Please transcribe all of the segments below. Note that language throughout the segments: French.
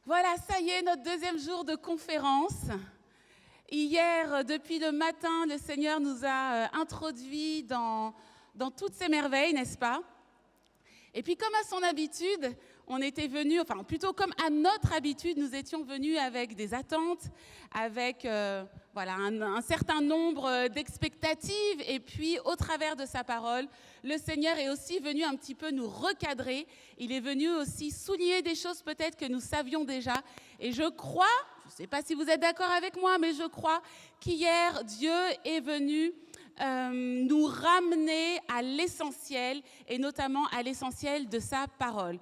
Voilà, ça y est, notre deuxième jour de conférence. Hier, depuis le matin, le Seigneur nous a introduits dans toutes ces merveilles, n'est-ce pas? Et puis comme à son habitude, on était venus, enfin plutôt comme à notre habitude, nous étions venus avec des attentes, avec un certain nombre d'expectatives. Et puis au travers de sa parole, le Seigneur est aussi venu un petit peu nous recadrer. Il est venu aussi souligner des choses peut-être que nous savions déjà. Et je crois, je ne sais pas si vous êtes d'accord avec moi, mais je crois qu'hier, Dieu est venu nous ramener à l'essentiel, et notamment à l'essentiel de sa parole.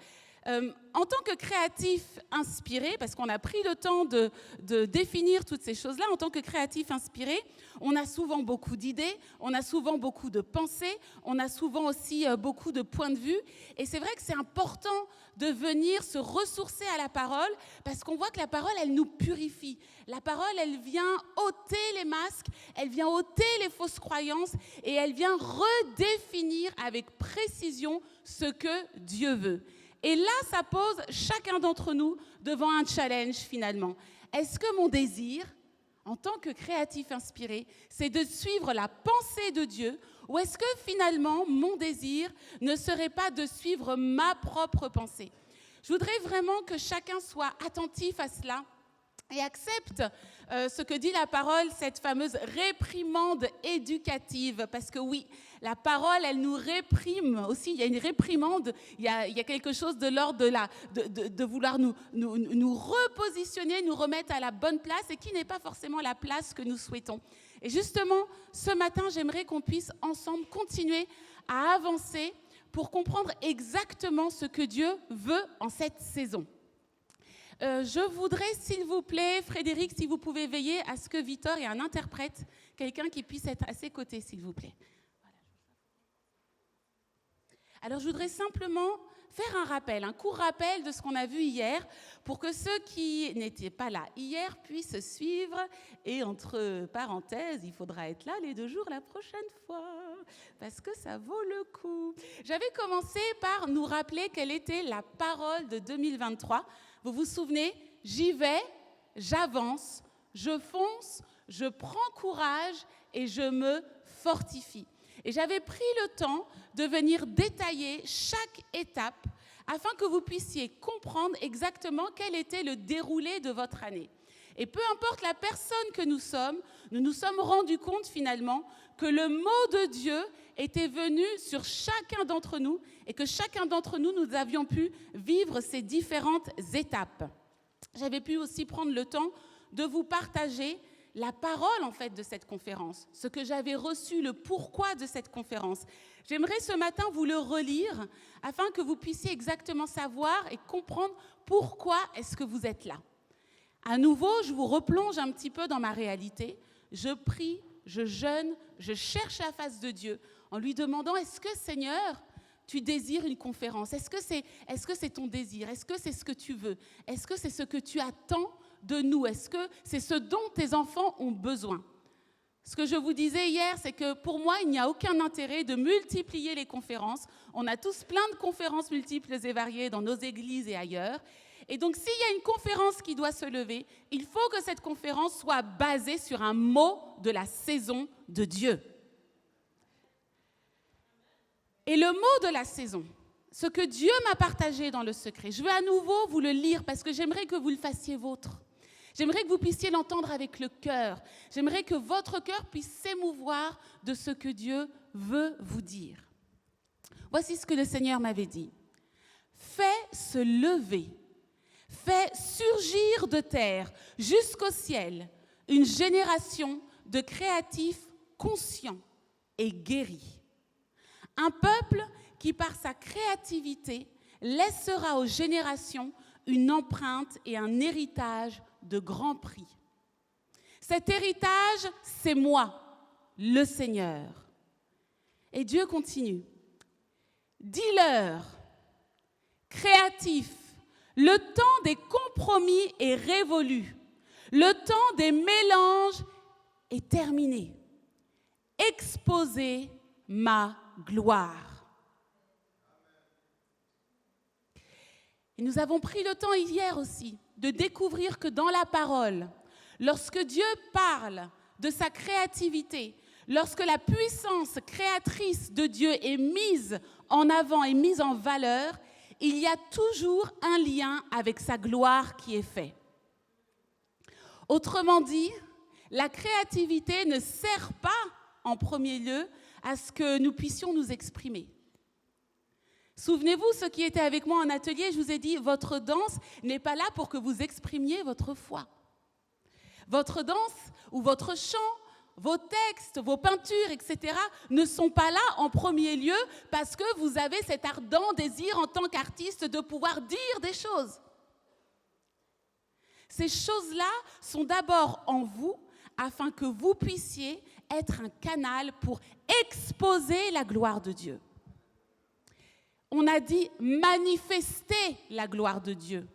En tant que créatif inspiré, parce qu'on a pris le temps de définir toutes ces choses-là, en tant que créatif inspiré, on a souvent beaucoup d'idées, on a souvent beaucoup de pensées, on a souvent aussi beaucoup de points de vue. Et c'est vrai que c'est important de venir se ressourcer à la parole, parce qu'on voit que la parole, elle nous purifie. La parole, elle vient ôter les masques, elle vient ôter les fausses croyances, et elle vient redéfinir avec précision ce que Dieu veut. Et là, ça pose chacun d'entre nous devant un challenge finalement. Est-ce que mon désir, en tant que créatif inspiré, c'est de suivre la pensée de Dieu, ou est-ce que finalement, mon désir ne serait pas de suivre ma propre pensée? Je voudrais vraiment que chacun soit attentif à cela et accepte ce que dit la parole, cette fameuse réprimande éducative. Parce que oui, la parole, elle nous réprime aussi. Il y a une réprimande, il y a quelque chose de l'ordre de vouloir nous repositionner, nous remettre à la bonne place, et qui n'est pas forcément la place que nous souhaitons. Et justement, ce matin, j'aimerais qu'on puisse ensemble continuer à avancer pour comprendre exactement ce que Dieu veut en cette saison. Je voudrais, s'il vous plaît, Frédéric, si vous pouvez veiller à ce que Victor ait un interprète, quelqu'un qui puisse être à ses côtés, s'il vous plaît. Voilà. Alors, je voudrais simplement faire un court rappel de ce qu'on a vu hier, pour que ceux qui n'étaient pas là hier puissent suivre. Et entre parenthèses, il faudra être là les 2 jours la prochaine fois, parce que ça vaut le coup. J'avais commencé par nous rappeler quelle était la parole de 2023. Vous vous souvenez? J'y vais, j'avance, je fonce, je prends courage et je me fortifie. Et j'avais pris le temps de venir détailler chaque étape afin que vous puissiez comprendre exactement quel était le déroulé de votre année. Et peu importe la personne que nous nous sommes rendus compte finalement que le mot de Dieu était venu sur chacun d'entre nous et que chacun d'entre nous, nous avions pu vivre ces différentes étapes. J'avais pu aussi prendre le temps de vous partager la parole en fait de cette conférence, ce que j'avais reçu, le pourquoi de cette conférence. J'aimerais ce matin vous le relire afin que vous puissiez exactement savoir et comprendre pourquoi est-ce que vous êtes là. À nouveau, je vous replonge un petit peu dans ma réalité. Je prie, je jeûne, je cherche la face de Dieu en lui demandant, est-ce que Seigneur, tu désires une conférence? Est-ce que c'est ton désir? Est-ce que c'est ce que tu veux? Est-ce que c'est ce que tu attends de nous? Est-ce que c'est ce dont tes enfants ont besoin? Ce que je vous disais hier, c'est que pour moi, il n'y a aucun intérêt de multiplier les conférences. On a tous plein de conférences multiples et variées dans nos églises et ailleurs. Et donc, s'il y a une conférence qui doit se lever, il faut que cette conférence soit basée sur un mot de la saison de Dieu. Et le mot de la saison, ce que Dieu m'a partagé dans le secret, je veux à nouveau vous le lire parce que j'aimerais que vous le fassiez vôtre. J'aimerais que vous puissiez l'entendre avec le cœur. J'aimerais que votre cœur puisse s'émouvoir de ce que Dieu veut vous dire. Voici ce que le Seigneur m'avait dit. Fais se lever, fais surgir de terre jusqu'au ciel une génération de créatifs conscients et guéris. Un peuple qui, par sa créativité, laissera aux générations une empreinte et un héritage de grand prix. Cet héritage, c'est moi, le Seigneur. Et Dieu continue. Dis-leur, créatifs, le temps des compromis est révolu. Le temps des mélanges est terminé. Exposez ma gloire. Et nous avons pris le temps hier aussi de découvrir que dans la parole, lorsque Dieu parle de sa créativité, lorsque la puissance créatrice de Dieu est mise en avant et mise en valeur, il y a toujours un lien avec sa gloire qui est fait. Autrement dit, la créativité ne sert pas en premier lieu à ce que nous puissions nous exprimer. Souvenez-vous, ceux qui étaient avec moi en atelier, je vous ai dit, votre danse n'est pas là pour que vous exprimiez votre foi. Votre danse ou votre chant, vos textes, vos peintures, etc. ne sont pas là en premier lieu parce que vous avez cet ardent désir en tant qu'artiste de pouvoir dire des choses. Ces choses-là sont d'abord en vous afin que vous puissiez être un canal pour exposer la gloire de Dieu. On a dit manifester la gloire de Dieu,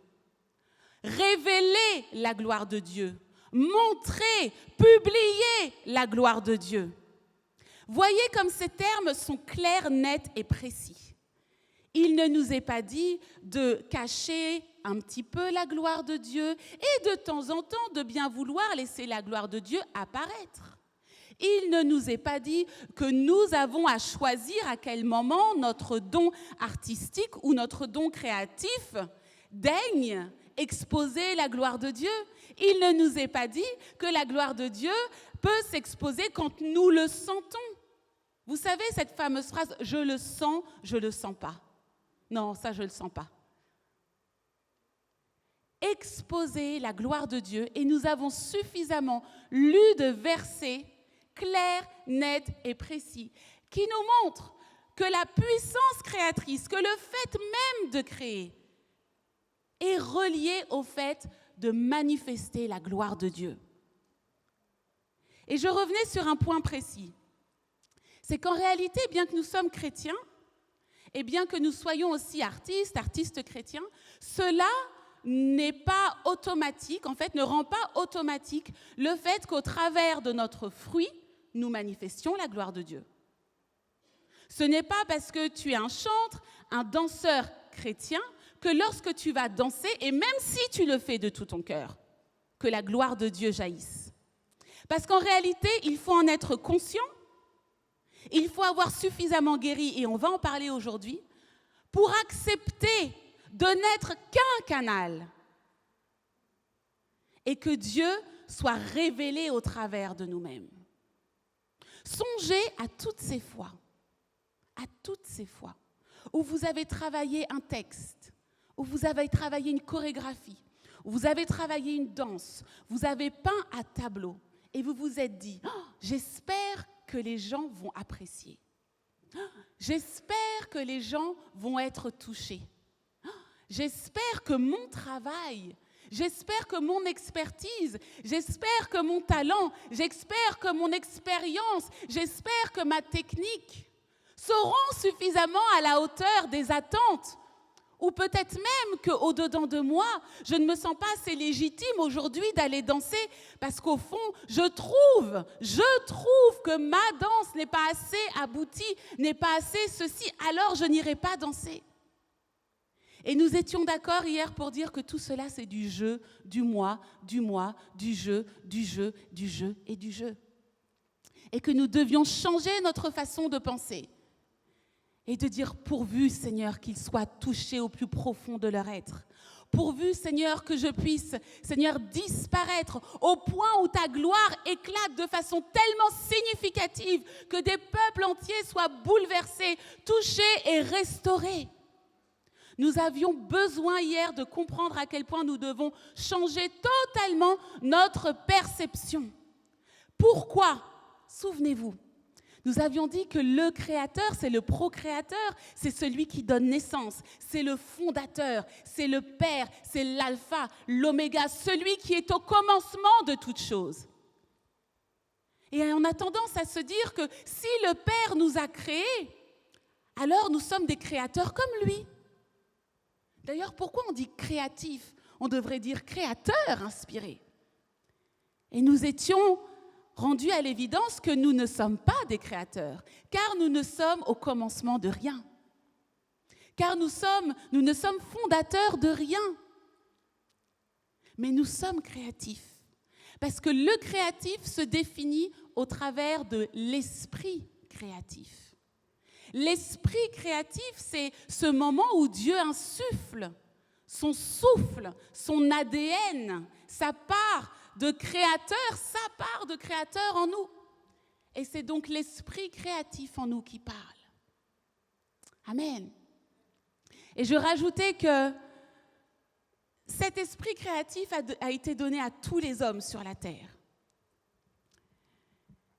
révéler la gloire de Dieu, montrer, publier la gloire de Dieu. Voyez comme ces termes sont clairs, nets et précis. Il ne nous est pas dit de cacher un petit peu la gloire de Dieu et de temps en temps de bien vouloir laisser la gloire de Dieu apparaître. Il ne nous est pas dit que nous avons à choisir à quel moment notre don artistique ou notre don créatif daigne exposer la gloire de Dieu. Il ne nous est pas dit que la gloire de Dieu peut s'exposer quand nous le sentons. Vous savez cette fameuse phrase « je le sens pas ». Non, ça je le sens pas. Exposer la gloire de Dieu, et nous avons suffisamment lu de versets clairs, nets et précis qui nous montrent que la puissance créatrice, que le fait même de créer est relié au fait de manifester la gloire de Dieu. Et je revenais sur un point précis. C'est qu'en réalité, bien que nous sommes chrétiens, et bien que nous soyons aussi artistes chrétiens, cela n'est pas automatique, en fait, ne rend pas automatique le fait qu'au travers de notre fruit, nous manifestions la gloire de Dieu. Ce n'est pas parce que tu es un chantre, un danseur chrétien, que lorsque tu vas danser, et même si tu le fais de tout ton cœur, que la gloire de Dieu jaillisse. Parce qu'en réalité, il faut en être conscient, il faut avoir suffisamment guéri, et on va en parler aujourd'hui, pour accepter de n'être qu'un canal et que Dieu soit révélé au travers de nous-mêmes. Songez à toutes ces fois où vous avez travaillé un texte, où vous avez travaillé une chorégraphie, où vous avez travaillé une danse, vous avez peint à tableau et vous vous êtes dit « j'espère que les gens vont apprécier. J'espère que les gens vont être touchés. J'espère que mon travail, j'espère que mon expertise, j'espère que mon talent, j'espère que mon expérience, j'espère que ma technique seront suffisamment à la hauteur des attentes. Ou peut-être même qu'au-dedans de moi, je ne me sens pas assez légitime aujourd'hui d'aller danser parce qu'au fond, je trouve que ma danse n'est pas assez aboutie, n'est pas assez ceci, alors je n'irai pas danser. Et nous étions d'accord hier pour dire que tout cela, c'est du jeu, du moi, du jeu et du jeu. Et que nous devions changer notre façon de penser. Et de dire, pourvu, Seigneur, qu'ils soient touchés au plus profond de leur être. Pourvu, Seigneur, que je puisse, Seigneur, disparaître au point où ta gloire éclate de façon tellement significative que des peuples entiers soient bouleversés, touchés et restaurés. Nous avions besoin hier de comprendre à quel point nous devons changer totalement notre perception. Pourquoi? Souvenez-vous. Nous avions dit que le créateur, c'est le procréateur, c'est celui qui donne naissance, c'est le fondateur, c'est le père, c'est l'alpha, l'oméga, celui qui est au commencement de toutes choses. Et on a tendance à se dire que si le Père nous a créés, alors nous sommes des créateurs comme lui. D'ailleurs, pourquoi on dit créatif? On devrait dire créateur inspiré. Et nous étions rendus à l'évidence que nous ne sommes pas des créateurs, car nous ne sommes au commencement de rien. car nous ne sommes fondateurs de rien. Mais nous sommes créatifs. Parce que le créatif se définit au travers de l'esprit créatif. L'esprit créatif, c'est ce moment où Dieu insuffle son souffle, son ADN, sa part de créateur en nous. Et c'est donc l'esprit créatif en nous qui parle. Amen. Et je rajoutais que cet esprit créatif a été donné à tous les hommes sur la terre.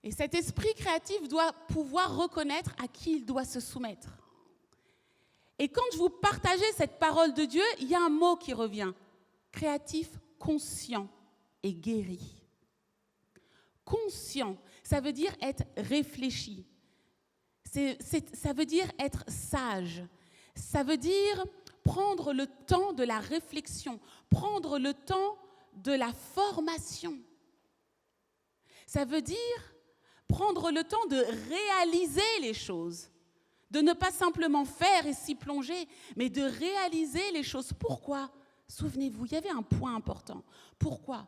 Et cet esprit créatif doit pouvoir reconnaître à qui il doit se soumettre. Et quand je vous partageais cette parole de Dieu, il y a un mot qui revient. Créatif, conscient et guéri. Conscient, ça veut dire être réfléchi. Ça veut dire être sage. Ça veut dire prendre le temps de la réflexion, prendre le temps de la formation. Ça veut dire prendre le temps de réaliser les choses, de ne pas simplement faire et s'y plonger, mais de réaliser les choses. Pourquoi ? Souvenez-vous, il y avait un point important. Pourquoi ?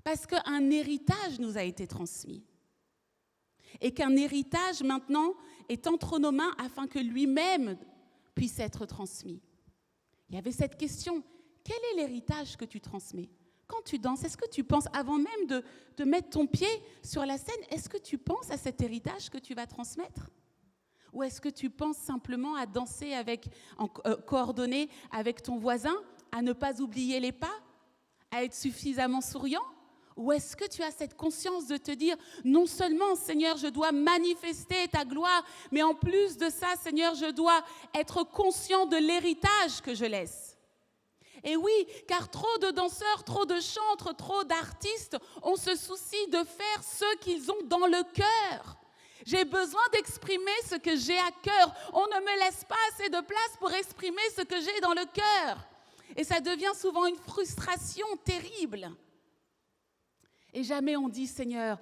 Parce qu'un héritage nous a été transmis. Et qu'un héritage, maintenant, est entre nos mains afin que lui-même puisse être transmis. Il y avait cette question, quel est l'héritage que tu transmets ? Quand tu danses, est-ce que tu penses, avant même de mettre ton pied sur la scène, est-ce que tu penses à cet héritage que tu vas transmettre ? Ou est-ce que tu penses simplement à danser coordonné avec ton voisin, à ne pas oublier les pas, à être suffisamment souriant ? Ou est-ce que tu as cette conscience de te dire, non seulement, Seigneur, je dois manifester ta gloire, mais en plus de ça, Seigneur, je dois être conscient de l'héritage que je laisse. Et oui, car trop de danseurs, trop de chantres, trop d'artistes, on se soucie de faire ce qu'ils ont dans le cœur. J'ai besoin d'exprimer ce que j'ai à cœur. On ne me laisse pas assez de place pour exprimer ce que j'ai dans le cœur. Et ça devient souvent une frustration terrible. Et jamais on dit, Seigneur,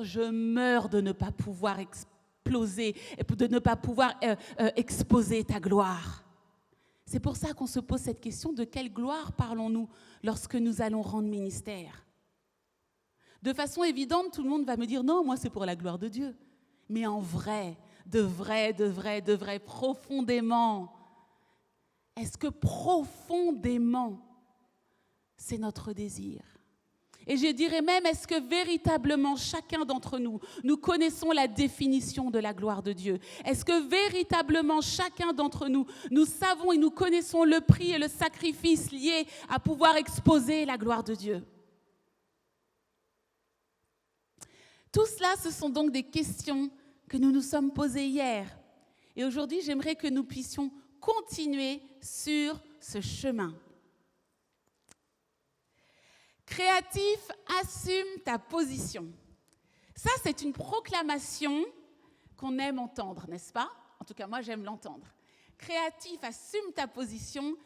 je meurs de ne pas pouvoir exploser, de ne pas pouvoir exposer ta gloire. C'est pour ça qu'on se pose cette question, de quelle gloire parlons-nous lorsque nous allons rendre ministère ? De façon évidente, tout le monde va me dire, non, moi c'est pour la gloire de Dieu. Mais en vrai, de vrai, profondément, est-ce que profondément, c'est notre désir ? Et je dirais même, est-ce que véritablement chacun d'entre nous, nous connaissons la définition de la gloire de Dieu ? Est-ce que véritablement chacun d'entre nous, nous savons et nous connaissons le prix et le sacrifice liés à pouvoir exposer la gloire de Dieu ? Tout cela, ce sont donc des questions que nous nous sommes posées hier. Et aujourd'hui, j'aimerais que nous puissions continuer sur ce chemin. Créatif, assume ta position. Ça, c'est une proclamation qu'on aime entendre, n'est-ce pas ? En tout cas, moi, j'aime l'entendre. Créatif, assume ta position.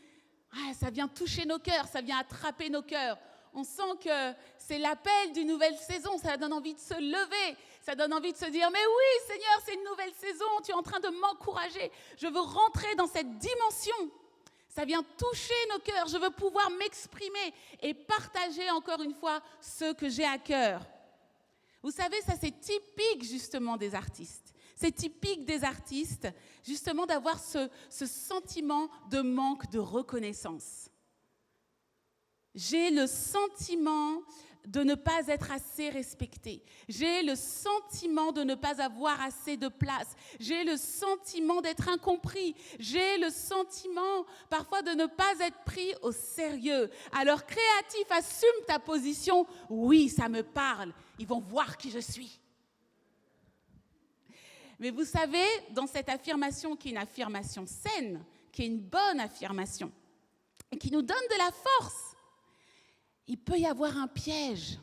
Ah, ça vient toucher nos cœurs, ça vient attraper nos cœurs. On sent que c'est l'appel d'une nouvelle saison, ça donne envie de se lever, ça donne envie de se dire « Mais oui, Seigneur, c'est une nouvelle saison, tu es en train de m'encourager. Je veux rentrer dans cette dimension. » Ça vient toucher nos cœurs. Je veux pouvoir m'exprimer et partager encore une fois ce que j'ai à cœur. Vous savez, ça c'est typique justement des artistes. C'est typique des artistes justement d'avoir ce sentiment de manque de reconnaissance. J'ai le sentiment de ne pas être assez respecté. J'ai le sentiment de ne pas avoir assez de place. J'ai le sentiment d'être incompris. J'ai le sentiment parfois de ne pas être pris au sérieux. Alors créatif, assume ta position. Oui, ça me parle. Ils vont voir qui je suis. Mais vous savez, dans cette affirmation qui est une affirmation saine, qui est une bonne affirmation, et qui nous donne de la force, il peut y avoir un piège.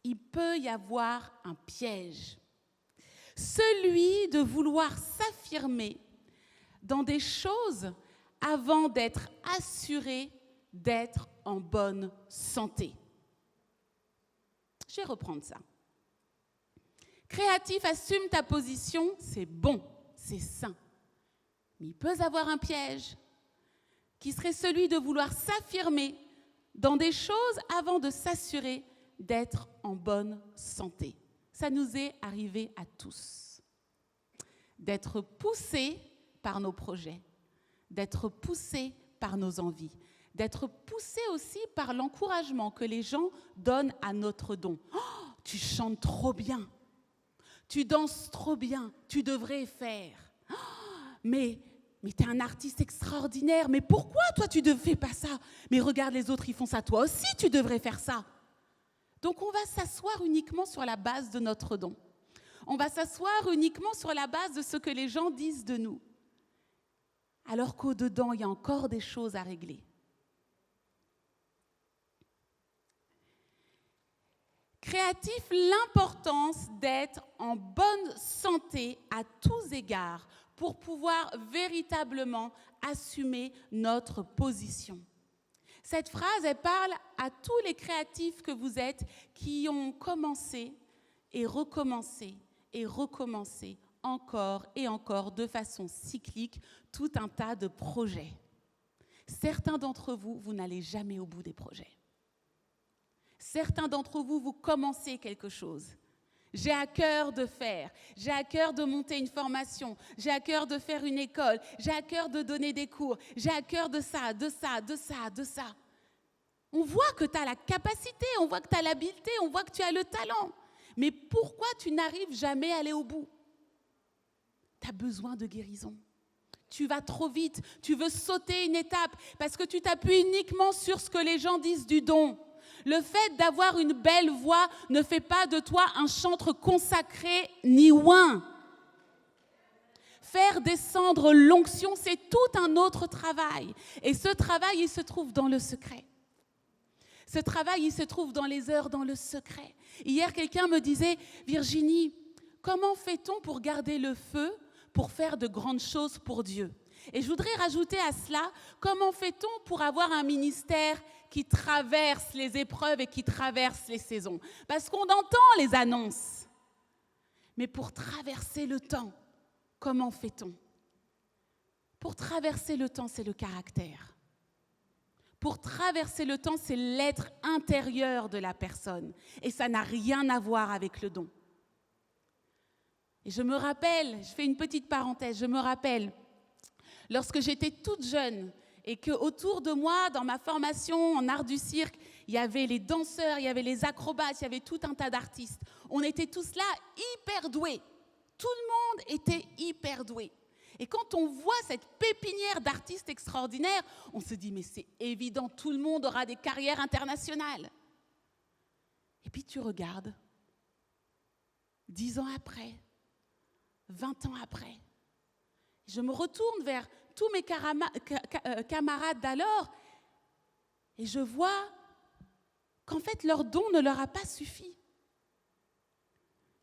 Il peut y avoir un piège. Celui de vouloir s'affirmer dans des choses avant d'être assuré d'être en bonne santé. Je vais reprendre ça. Créatif, assume ta position, c'est bon, c'est sain. Mais il peut y avoir un piège qui serait celui de vouloir s'affirmer dans des choses avant de s'assurer d'être en bonne santé. Ça nous est arrivé à tous. D'être poussés par nos projets, d'être poussés par nos envies, d'être poussés aussi par l'encouragement que les gens donnent à notre don. Oh, tu chantes trop bien, tu danses trop bien, tu devrais faire. Oh, mais tu es un artiste extraordinaire, mais pourquoi toi tu ne fais pas ça? Mais regarde les autres, ils font ça, toi aussi tu devrais faire ça. Donc on va s'asseoir uniquement sur la base de notre don. On va s'asseoir uniquement sur la base de ce que les gens disent de nous. Alors qu'au-dedans, il y a encore des choses à régler. Créatif, l'importance d'être en bonne santé à tous égards pour pouvoir véritablement assumer notre position. Cette phrase, elle parle à tous les créatifs que vous êtes qui ont commencé et recommencé encore et encore de façon cyclique tout un tas de projets. Certains d'entre vous, vous n'allez jamais au bout des projets. Certains d'entre vous, vous commencez quelque chose. J'ai à cœur de faire, j'ai à cœur de monter une formation, j'ai à cœur de faire une école, j'ai à cœur de donner des cours, j'ai à cœur de ça. On voit que tu as la capacité, on voit que tu as l'habileté, on voit que tu as le talent. Mais pourquoi tu n'arrives jamais à aller au bout? Tu as besoin de guérison. Tu vas trop vite, tu veux sauter une étape parce que tu t'appuies uniquement sur ce que les gens disent du don. Le fait d'avoir une belle voix ne fait pas de toi un chantre consacré ni oint. Faire descendre l'onction, c'est tout un autre travail. Et ce travail, il se trouve dans le secret. Ce travail, il se trouve dans les heures, dans le secret. Hier, quelqu'un me disait, Virginie, comment fait-on pour garder le feu, pour faire de grandes choses pour Dieu? Et je voudrais rajouter à cela, comment fait-on pour avoir un ministère qui traverse les épreuves et qui traverse les saisons? Parce qu'on entend les annonces. Mais pour traverser le temps, comment fait-on? Pour traverser le temps, c'est le caractère. Pour traverser le temps, c'est l'être intérieur de la personne. Et ça n'a rien à voir avec le don. Et je me rappelle, je fais une petite parenthèse, je me rappelle, lorsque j'étais toute jeune et qu'autour de moi, dans ma formation en art du cirque, il y avait les danseurs, il y avait les acrobates, il y avait tout un tas d'artistes. On était tous là hyper doués. Tout le monde était hyper doué. Et quand on voit cette pépinière d'artistes extraordinaires, on se dit, mais c'est évident, tout le monde aura des carrières internationales. Et puis tu regardes, 10 ans après, 20 ans après, je me retourne vers tous mes camarades d'alors et je vois qu'en fait, leur don ne leur a pas suffi.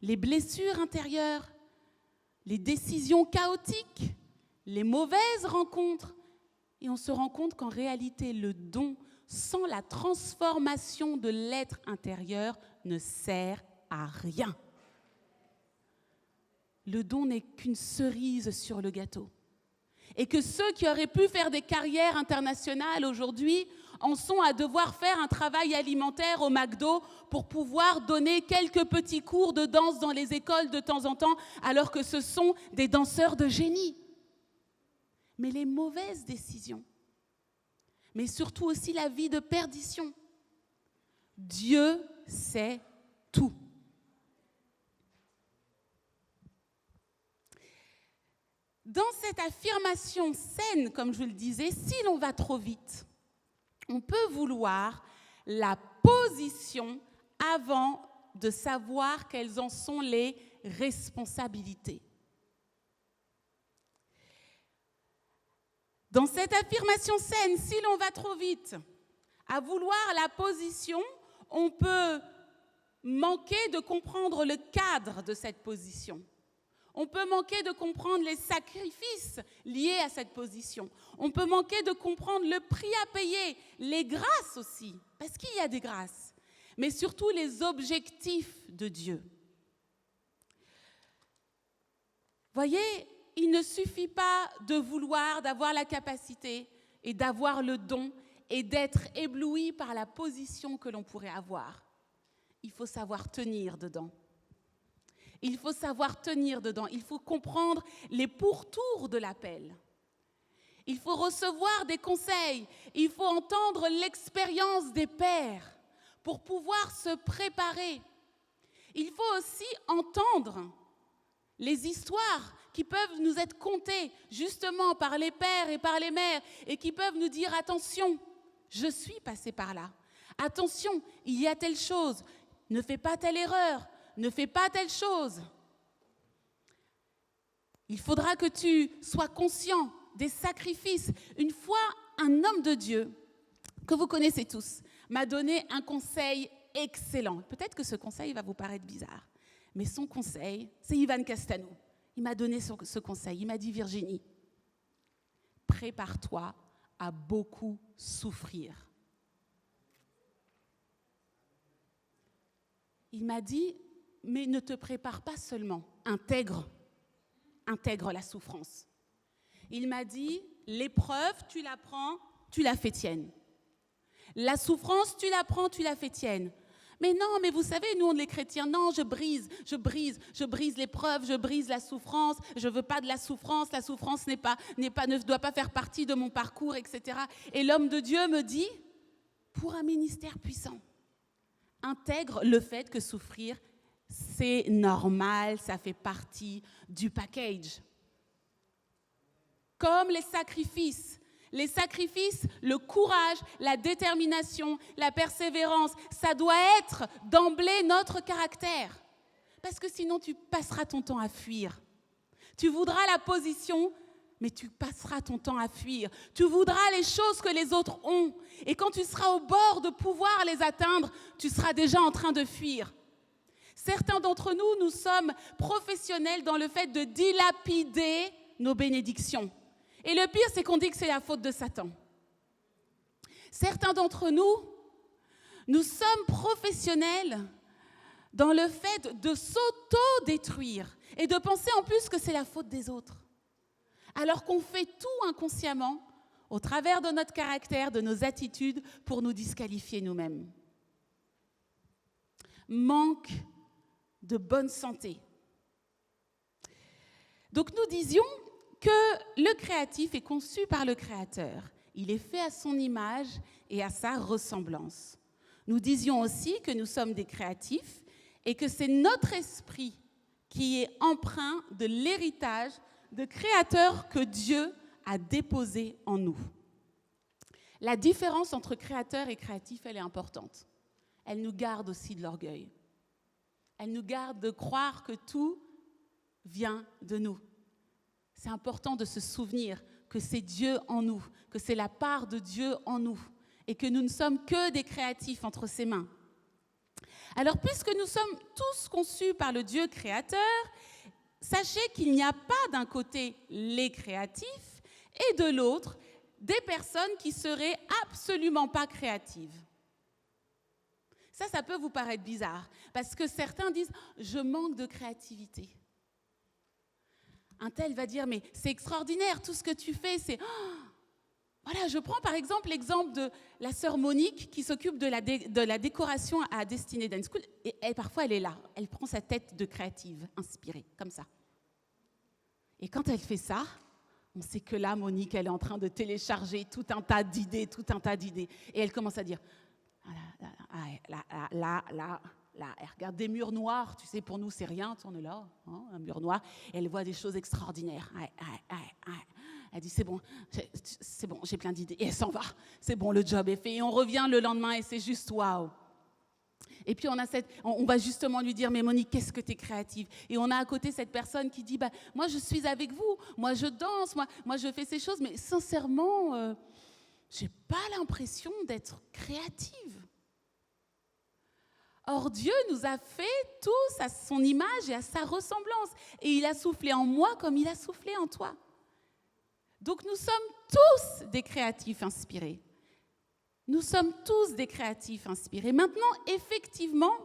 Les blessures intérieures, les décisions chaotiques, les mauvaises rencontres. Et on se rend compte qu'en réalité, le don, sans la transformation de l'être intérieur, ne sert à rien. Le don n'est qu'une cerise sur le gâteau. Et que ceux qui auraient pu faire des carrières internationales aujourd'hui en sont à devoir faire un travail alimentaire au McDo pour pouvoir donner quelques petits cours de danse dans les écoles de temps en temps, alors que ce sont des danseurs de génie. Mais les mauvaises décisions, mais surtout aussi la vie de perdition. Dieu sait tout. Dans cette affirmation saine, comme je vous le disais, si l'on va trop vite, on peut vouloir la position avant de savoir quelles en sont les responsabilités. Dans cette affirmation saine, si l'on va trop vite à vouloir la position, on peut manquer de comprendre le cadre de cette position. On peut manquer de comprendre les sacrifices liés à cette position. On peut manquer de comprendre le prix à payer, les grâces aussi, parce qu'il y a des grâces, mais surtout les objectifs de Dieu. Voyez, il ne suffit pas de vouloir, d'avoir la capacité et d'avoir le don et d'être ébloui par la position que l'on pourrait avoir. Il faut savoir tenir dedans. Il faut savoir tenir dedans. Il faut comprendre les pourtours de l'appel. Il faut recevoir des conseils. Il faut entendre l'expérience des pairs pour pouvoir se préparer. Il faut aussi entendre les histoires qui peuvent nous être contées justement par les pères et par les mères et qui peuvent nous dire « Attention, je suis passé par là. Attention, il y a telle chose. Ne fais pas telle erreur. Ne fais pas telle chose. » Il faudra que tu sois conscient des sacrifices. Une fois, un homme de Dieu, que vous connaissez tous, m'a donné un conseil excellent. Peut-être que ce conseil va vous paraître bizarre, mais son conseil, c'est Ivan Castano. Il m'a donné ce conseil. Il m'a dit « Virginie, prépare-toi à beaucoup souffrir. » Il m'a dit « Mais ne te prépare pas seulement, intègre la souffrance. » Il m'a dit « L'épreuve, tu la prends, tu la fais tienne. La souffrance, tu la prends, tu la fais tienne. » Mais non, mais vous savez, nous, les chrétiens, non, je brise l'épreuve, je brise la souffrance, je ne veux pas de la souffrance ne doit pas faire partie de mon parcours, etc. Et l'homme de Dieu me dit, pour un ministère puissant, intègre le fait que souffrir, c'est normal, ça fait partie du package. Comme les sacrifices, le courage, la détermination, la persévérance, ça doit être d'emblée notre caractère. Parce que sinon, tu passeras ton temps à fuir. Tu voudras la position, mais tu passeras ton temps à fuir. Tu voudras les choses que les autres ont. Et quand tu seras au bord de pouvoir les atteindre, tu seras déjà en train de fuir. Certains d'entre nous, nous sommes professionnels dans le fait de dilapider nos bénédictions. Et le pire, c'est qu'on dit que c'est la faute de Satan. Certains d'entre nous, nous sommes professionnels dans le fait de s'auto-détruire et de penser en plus que c'est la faute des autres. Alors qu'on fait tout inconsciemment, au travers de notre caractère, de nos attitudes, pour nous disqualifier nous-mêmes. Manque de bonne santé. Donc nous disions que le créatif est conçu par le Créateur. Il est fait à son image et à sa ressemblance. Nous disions aussi que nous sommes des créatifs et que c'est notre esprit qui est empreint de l'héritage de Créateur que Dieu a déposé en nous. La différence entre créateur et créatif, elle est importante. Elle nous garde aussi de l'orgueil. Elle nous garde de croire que tout vient de nous. C'est important de se souvenir que c'est Dieu en nous, que c'est la part de Dieu en nous et que nous ne sommes que des créatifs entre ses mains. Alors, puisque nous sommes tous conçus par le Dieu créateur, sachez qu'il n'y a pas d'un côté les créatifs et de l'autre des personnes qui seraient absolument pas créatives. Ça peut vous paraître bizarre parce que certains disent « je manque de créativité ». Un tel va dire, mais c'est extraordinaire, tout ce que tu fais, c'est... Oh, voilà, je prends par exemple l'exemple de la sœur Monique qui s'occupe de la décoration à Destiny Dance School. Et parfois, elle est là, elle prend sa tête de créative, inspirée, comme ça. Et quand elle fait ça, on sait que là, Monique, elle est en train de télécharger tout un tas d'idées. Et elle commence à dire, là, elle regarde des murs noirs, tu sais, pour nous, c'est rien, on est là, hein, un mur noir, et elle voit des choses extraordinaires. Elle dit, c'est bon, j'ai plein d'idées. Et elle s'en va, c'est bon, le job est fait. Et on revient le lendemain et c'est juste waouh. Et puis on va justement lui dire, mais Monique, qu'est-ce que tu es créative? Et on a à côté cette personne qui dit, moi je suis avec vous, moi je danse, moi je fais ces choses, mais sincèrement, j'ai pas l'impression d'être créative. Or, Dieu nous a fait tous à son image et à sa ressemblance. Et il a soufflé en moi comme il a soufflé en toi. Donc, nous sommes tous des créatifs inspirés. Nous sommes tous des créatifs inspirés. Maintenant, effectivement,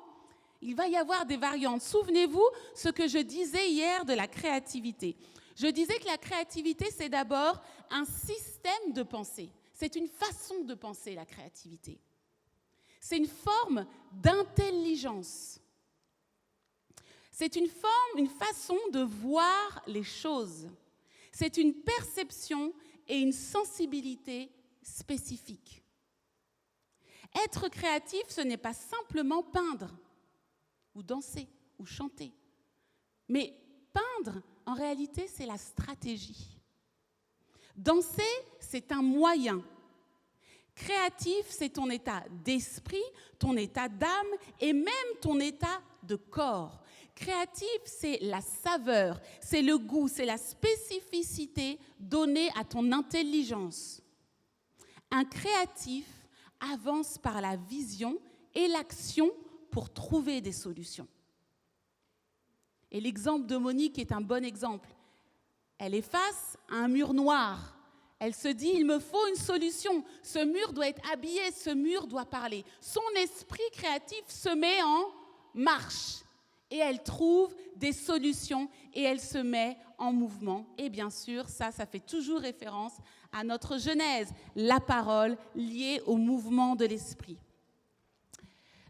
Il va y avoir des variantes. Souvenez-vous ce que je disais hier de la créativité. Je disais que la créativité, c'est d'abord un système de pensée. C'est une façon de penser, la créativité. C'est une forme d'intelligence. C'est une façon de voir les choses. C'est une perception et une sensibilité spécifiques. Être créatif, ce n'est pas simplement peindre, ou danser, ou chanter. Mais peindre, en réalité, c'est la stratégie. Danser, c'est un moyen. Créatif, c'est ton état d'esprit, ton état d'âme et même ton état de corps. Créatif, c'est la saveur, c'est le goût, c'est la spécificité donnée à ton intelligence. Un créatif avance par la vision et l'action pour trouver des solutions. Et l'exemple de Monique est un bon exemple. Elle est face à un mur noir. Elle se dit, il me faut une solution. Ce mur doit être habillé, ce mur doit parler. Son esprit créatif se met en marche. Et elle trouve des solutions et elle se met en mouvement. Et bien sûr, ça fait toujours référence à notre Genèse, la parole liée au mouvement de l'esprit.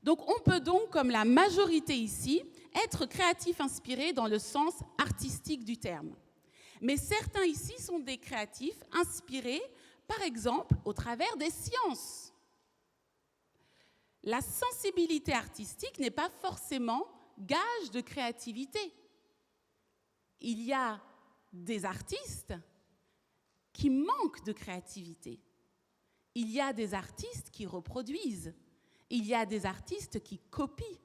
Donc on peut donc, comme la majorité ici, être créatif inspiré dans le sens artistique du terme. Mais certains ici sont des créatifs inspirés, par exemple, au travers des sciences. La sensibilité artistique n'est pas forcément gage de créativité. Il y a des artistes qui manquent de créativité. Il y a des artistes qui reproduisent. Il y a des artistes qui copient.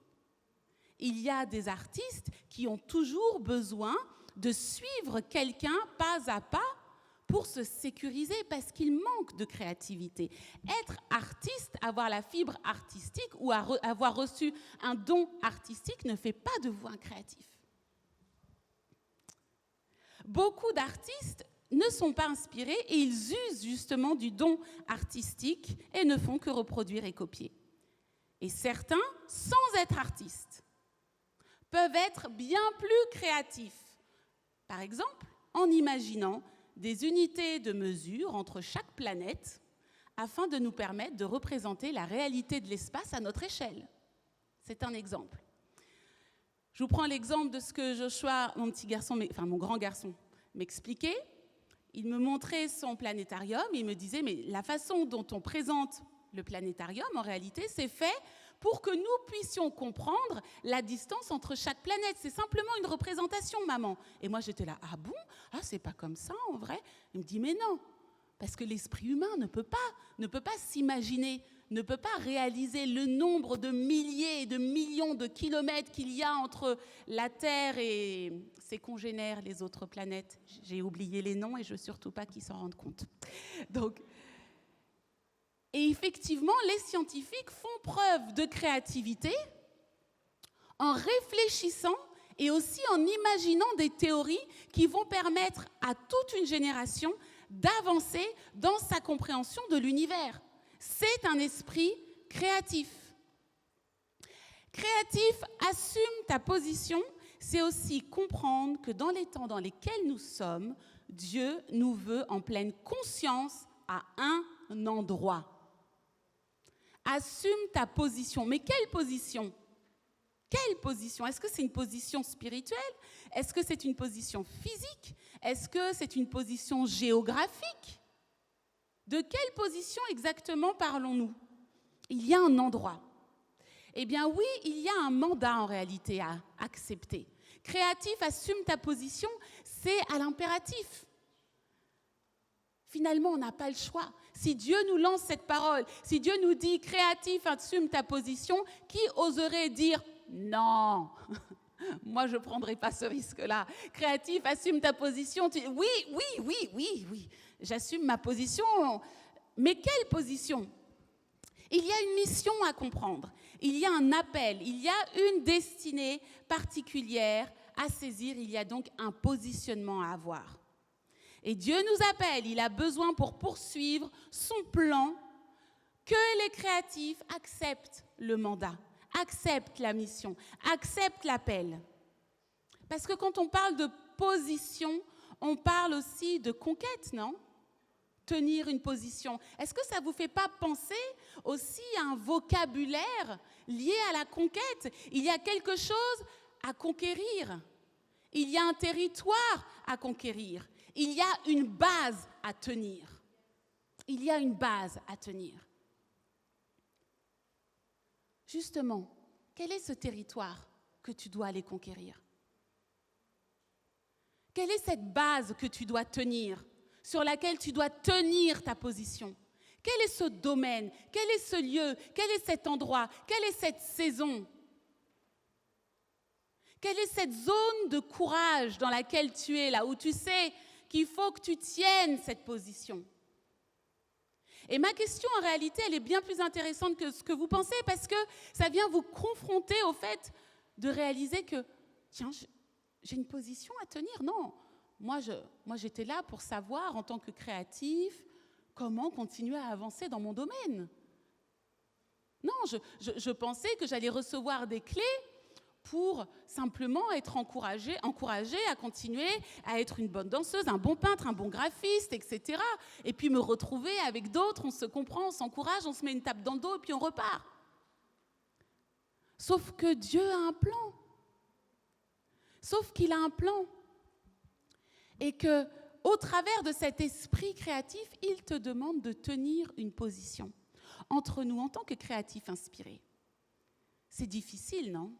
Il y a des artistes qui ont toujours besoin de suivre quelqu'un pas à pas pour se sécuriser parce qu'il manque de créativité. Être artiste, avoir la fibre artistique ou avoir reçu un don artistique ne fait pas de vous un créatif. Beaucoup d'artistes ne sont pas inspirés et ils usent justement du don artistique et ne font que reproduire et copier. Et certains, sans être artistes, peuvent être bien plus créatifs. Par exemple, en imaginant des unités de mesure entre chaque planète afin de nous permettre de représenter la réalité de l'espace à notre échelle. C'est un exemple. Je vous prends l'exemple de ce que Joshua, mon grand garçon, m'expliquait. Il me montrait son planétarium et il me disait, mais la façon dont on présente le planétarium, en réalité, c'est fait pour que nous puissions comprendre la distance entre chaque planète. C'est simplement une représentation, maman. Et moi, j'étais là, ah bon ? Ah, c'est pas comme ça, en vrai ? Il me dit, mais non, parce que l'esprit humain ne peut pas s'imaginer, ne peut pas réaliser le nombre de milliers et de millions de kilomètres qu'il y a entre la Terre et ses congénères, les autres planètes. J'ai oublié les noms et je ne veux surtout pas qu'ils s'en rendent compte. Et effectivement, les scientifiques font preuve de créativité en réfléchissant et aussi en imaginant des théories qui vont permettre à toute une génération d'avancer dans sa compréhension de l'univers. C'est un esprit créatif. Créatif, assume ta position, c'est aussi comprendre que dans les temps dans lesquels nous sommes, Dieu nous veut en pleine conscience à un endroit. Assume ta position. Mais quelle position ? Quelle position ? Est-ce que c'est une position spirituelle ? Est-ce que c'est une position physique ? Est-ce que c'est une position géographique ? De quelle position exactement parlons-nous ? Il y a un endroit. Eh bien oui, il y a un mandat en réalité à accepter. Créatif, assume ta position, c'est à l'impératif. Finalement, on n'a pas le choix. Si Dieu nous lance cette parole, si Dieu nous dit « créatif, assume ta position », qui oserait dire « non » Moi, je ne prendrai pas ce risque-là. Créatif, assume ta position. Oui, j'assume ma position. Mais quelle position ? Il y a une mission à comprendre. Il y a un appel. Il y a une destinée particulière à saisir. Il y a donc un positionnement à avoir. Et Dieu nous appelle, il a besoin pour poursuivre son plan que les créatifs acceptent le mandat, accepte la mission, accepte l'appel. Parce que quand on parle de position, on parle aussi de conquête, non ? Tenir une position. Est-ce que ça ne vous fait pas penser aussi à un vocabulaire lié à la conquête ? Il y a quelque chose à conquérir. Il y a un territoire à conquérir. Il y a une base à tenir. Il y a une base à tenir. Justement, quel est ce territoire que tu dois aller conquérir ? Quelle est cette base que tu dois tenir, sur laquelle tu dois tenir ta position ? Quel est ce domaine ? Quel est ce lieu ? Quel est cet endroit ? Quelle est cette saison ? Quelle est cette zone de courage dans laquelle tu es, là où tu sais qu'il faut que tu tiennes cette position ? Et ma question, en réalité, elle est bien plus intéressante que ce que vous pensez, parce que ça vient vous confronter au fait de réaliser que, tiens, j'ai une position à tenir. Non, moi j'étais là pour savoir, en tant que créatif, comment continuer à avancer dans mon domaine. Non, je pensais que j'allais recevoir des clés pour simplement être encouragée à continuer à être une bonne danseuse, un bon peintre, un bon graphiste, etc. Et puis me retrouver avec d'autres, on se comprend, on s'encourage, on se met une tape dans le dos et puis on repart. Sauf que Dieu a un plan. Sauf qu'il a un plan. Et qu'au travers de cet esprit créatif, il te demande de tenir une position. Entre nous, en tant que créatifs inspirés, c'est difficile, non ?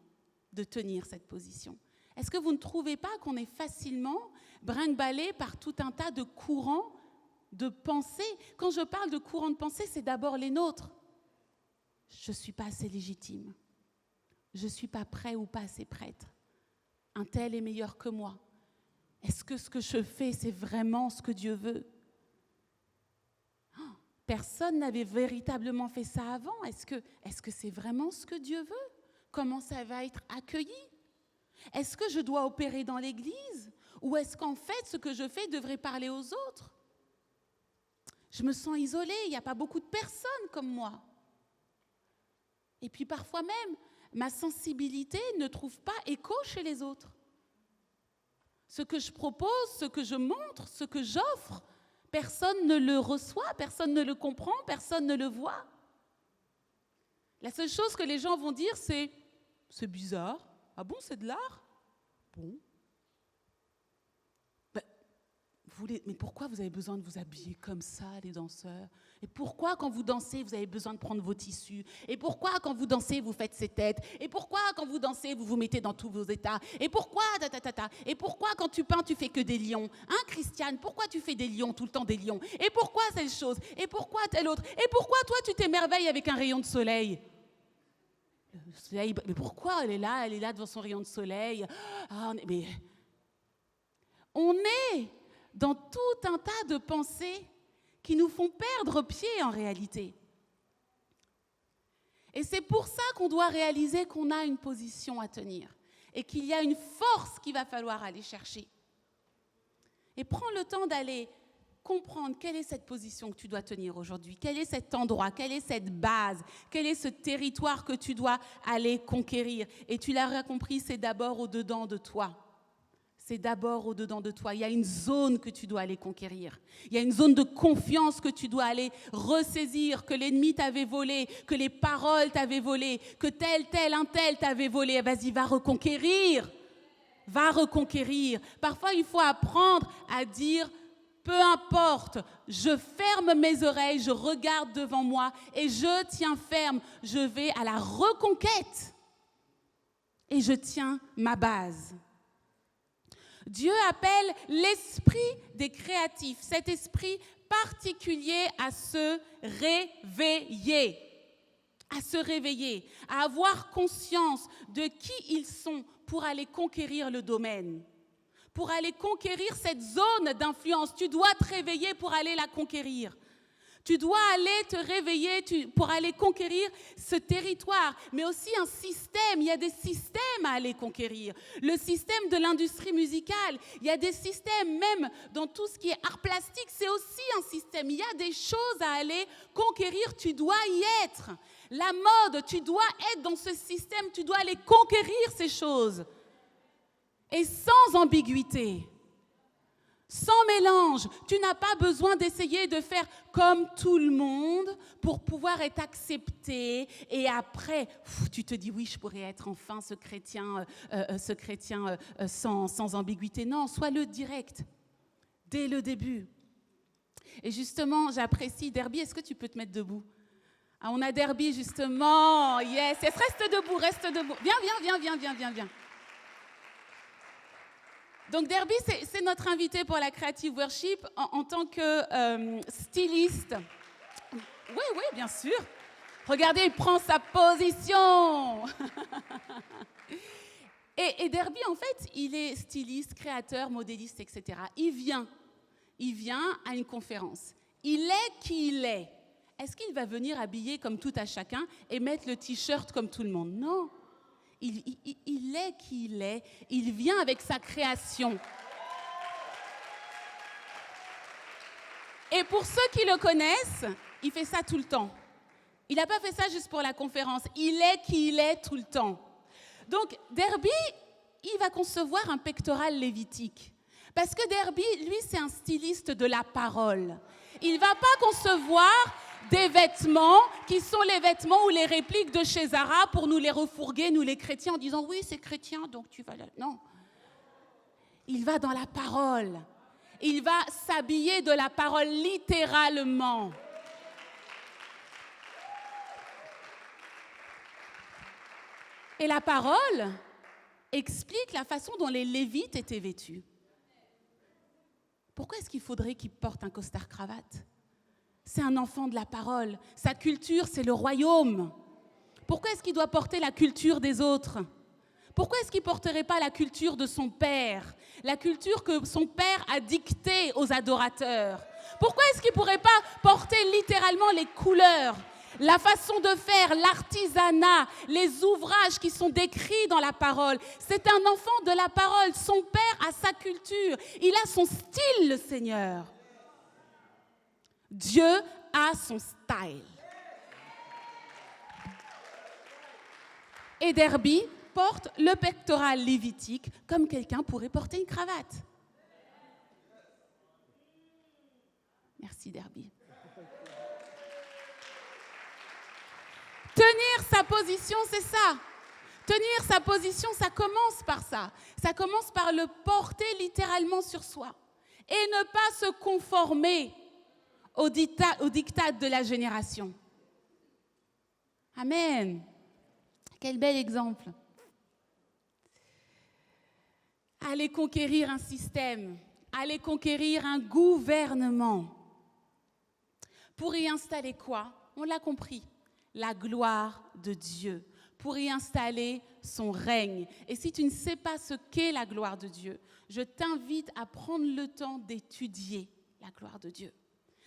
De tenir cette position. Est-ce que vous ne trouvez pas qu'on est facilement brinque-ballé par tout un tas de courants de pensée ? Quand je parle de courants de pensée, c'est d'abord les nôtres. Je ne suis pas assez légitime. Je ne suis pas prêt ou pas assez prêtre. Un tel est meilleur que moi. Est-ce que ce que je fais, c'est vraiment ce que Dieu veut ? Personne n'avait véritablement fait ça avant. Est-ce que c'est vraiment ce que Dieu veut ? Comment ça va être accueilli ? Est-ce que je dois opérer dans l'église ? Ou est-ce qu'en fait, ce que je fais devrait parler aux autres ? Je me sens isolée, il n'y a pas beaucoup de personnes comme moi. Et puis parfois même, ma sensibilité ne trouve pas écho chez les autres. Ce que je propose, ce que je montre, ce que j'offre, personne ne le reçoit, personne ne le comprend, personne ne le voit. La seule chose que les gens vont dire, c'est « c'est bizarre. Ah bon, c'est de l'art ? Bon. Mais pourquoi vous avez besoin de vous habiller comme ça, les danseurs ? Et pourquoi, quand vous dansez, vous avez besoin de prendre vos tissus ? Et pourquoi, quand vous dansez, vous faites ces têtes ? Et pourquoi, quand vous dansez, vous vous mettez dans tous vos états ? Et pourquoi, Et pourquoi, quand tu peins, tu fais que des lions ? Hein, Christiane, pourquoi tu fais des lions, tout le temps des lions ? Et pourquoi telle chose ? Et pourquoi telle autre ? Et pourquoi, toi, tu t'émerveilles avec un rayon de soleil ? Le soleil, mais pourquoi elle est là devant son rayon de soleil ? On est dans tout un tas de pensées qui nous font perdre pied en réalité. Et c'est pour ça qu'on doit réaliser qu'on a une position à tenir et qu'il y a une force qu'il va falloir aller chercher. Et prends le temps d'aller comprendre quelle est cette position que tu dois tenir aujourd'hui, quel est cet endroit, quelle est cette base, quel est ce territoire que tu dois aller conquérir. Et tu l'auras compris, c'est d'abord au-dedans de toi. C'est d'abord au-dedans de toi. Il y a une zone que tu dois aller conquérir. Il y a une zone de confiance que tu dois aller ressaisir, que l'ennemi t'avait volé, que les paroles t'avaient volé, que un tel t'avait volé. Vas-y, va reconquérir. Va reconquérir. Parfois, il faut apprendre à dire, peu importe, je ferme mes oreilles, je regarde devant moi et je tiens ferme. Je vais à la reconquête et je tiens ma base. Dieu appelle l'esprit des créatifs, cet esprit particulier à se réveiller, à avoir conscience de qui ils sont pour aller conquérir le domaine, pour aller conquérir cette zone d'influence. Tu dois te réveiller pour aller la conquérir. Tu dois aller te réveiller pour aller conquérir ce territoire, mais aussi un système. Il y a des systèmes à aller conquérir. Le système de l'industrie musicale, il y a des systèmes, même dans tout ce qui est art plastique, c'est aussi un système. Il y a des choses à aller conquérir, tu dois y être. La mode, tu dois être dans ce système, tu dois aller conquérir ces choses. Et sans ambiguïté. Sans mélange, tu n'as pas besoin d'essayer de faire comme tout le monde pour pouvoir être accepté. Et après, tu te dis, oui, je pourrais être enfin ce chrétien sans ambiguïté. Non, sois-le direct, dès le début. Et justement, j'apprécie, Derby, est-ce que tu peux te mettre debout? Ah, on a Derby, justement. Yes, reste debout, reste debout. Viens. Donc Derby, c'est notre invité pour la Creative Worship en tant que styliste. Oui, bien sûr. Regardez, il prend sa position. et Derby, en fait, il est styliste, créateur, modéliste, etc. Il vient à une conférence. Il est qui il est. Est-ce qu'il va venir habillé comme tout à chacun et mettre le t-shirt comme tout le monde? Non. Il est qui il est, il vient avec sa création. Et pour ceux qui le connaissent, il fait ça tout le temps. Il n'a pas fait ça juste pour la conférence, il est qui il est tout le temps. Donc Derby, il va concevoir un pectoral lévitique. Parce que Derby, lui, c'est un styliste de la parole. Il ne va pas concevoir des vêtements qui sont les vêtements ou les répliques de chez Zara pour nous les refourguer, nous les chrétiens, en disant « oui, c'est chrétien, donc tu vas là ». Non. Il va dans la parole. Il va s'habiller de la parole littéralement. Et la parole explique la façon dont les Lévites étaient vêtus. Pourquoi est-ce qu'il faudrait qu'ils portent un costard-cravate ? C'est un enfant de la parole. Sa culture, c'est le royaume. Pourquoi est-ce qu'il doit porter la culture des autres ? Pourquoi est-ce qu'il ne porterait pas la culture de son père ? La culture que son père a dictée aux adorateurs. Pourquoi est-ce qu'il ne pourrait pas porter littéralement les couleurs, la façon de faire, l'artisanat, les ouvrages qui sont décrits dans la parole ? C'est un enfant de la parole. Son père a sa culture. Il a son style, le Seigneur. Dieu a son style. Et Derby porte le pectoral lévitique comme quelqu'un pourrait porter une cravate. Merci Derby. Tenir sa position, c'est ça. Tenir sa position, ça commence par ça. Ça commence par le porter littéralement sur soi. Et ne pas se conformer au diktat de la génération. Amen. Quel bel exemple. Aller conquérir un système, aller conquérir un gouvernement. Pour y installer quoi ? On l'a compris, la gloire de Dieu. Pour y installer son règne. Et si tu ne sais pas ce qu'est la gloire de Dieu, je t'invite à prendre le temps d'étudier la gloire de Dieu.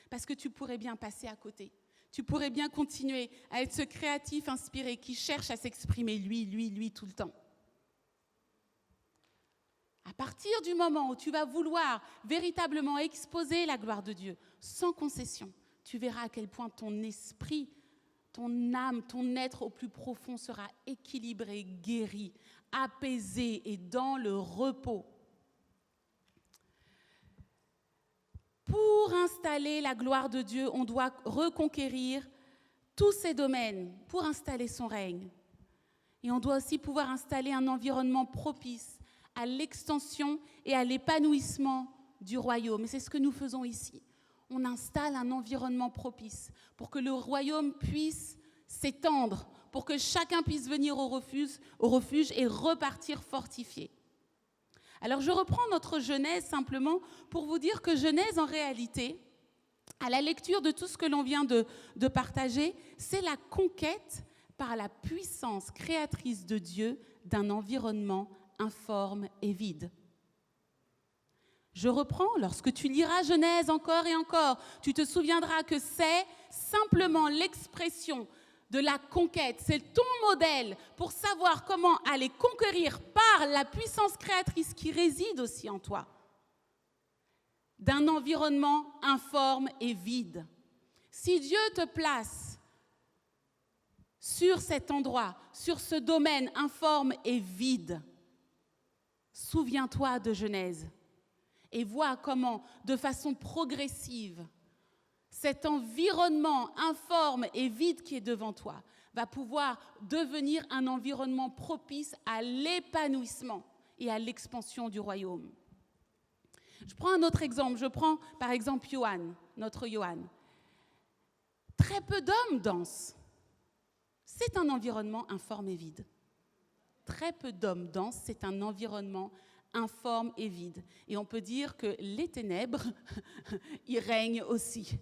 Parce que tu pourrais bien passer à côté. Tu pourrais bien continuer à être ce créatif inspiré qui cherche à s'exprimer lui tout le temps. À partir du moment où tu vas vouloir véritablement exposer la gloire de Dieu sans concession, tu verras à quel point ton esprit, ton âme, ton être au plus profond sera équilibré, guéri, apaisé et dans le repos. Pour installer la gloire de Dieu, on doit reconquérir tous ces domaines pour installer son règne. Et on doit aussi pouvoir installer un environnement propice à l'extension et à l'épanouissement du royaume. Et c'est ce que nous faisons ici. On installe un environnement propice pour que le royaume puisse s'étendre, pour que chacun puisse venir au refuge et repartir fortifié. Alors je reprends notre Genèse simplement pour vous dire que Genèse en réalité, à la lecture de tout ce que l'on vient de partager, c'est la conquête par la puissance créatrice de Dieu d'un environnement informe et vide. Je reprends, lorsque tu liras Genèse encore et encore, tu te souviendras que c'est simplement l'expression de la conquête. C'est ton modèle pour savoir comment aller conquérir par la puissance créatrice qui réside aussi en toi, d'un environnement informe et vide. Si Dieu te place sur cet endroit, sur ce domaine informe et vide, souviens-toi de Genèse et vois comment, de façon progressive, cet environnement informe et vide qui est devant toi va pouvoir devenir un environnement propice à l'épanouissement et à l'expansion du royaume. Je prends un autre exemple. Je prends par exemple Johan, notre Johan. Très peu d'hommes dansent. C'est un environnement informe et vide. Très peu d'hommes dansent, c'est un environnement informe et vide. Et on peut dire que les ténèbres y règnent aussi.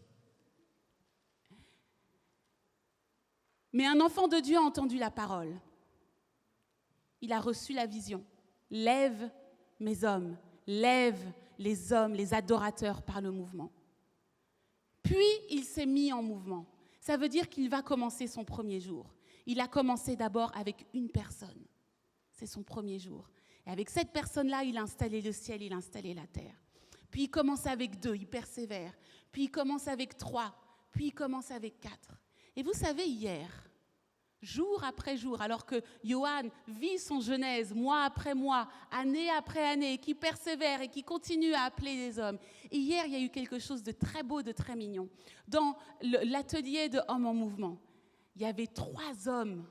Mais un enfant de Dieu a entendu la parole. Il a reçu la vision. Lève mes hommes, lève les hommes, les adorateurs par le mouvement. Puis il s'est mis en mouvement. Ça veut dire qu'il va commencer son premier jour. Il a commencé d'abord avec une personne. C'est son premier jour. Et avec cette personne-là, il a installé le ciel, il a installé la terre. Puis il commence avec 2, il persévère. Puis il commence avec 3, puis il commence avec 4. Et vous savez, hier, jour après jour, alors que Johan vit son Genèse, mois après mois, année après année, qui persévère et qui continue à appeler les hommes. Et hier, il y a eu quelque chose de très beau, de très mignon. Dans l'atelier de Hommes en Mouvement, il y avait 3 hommes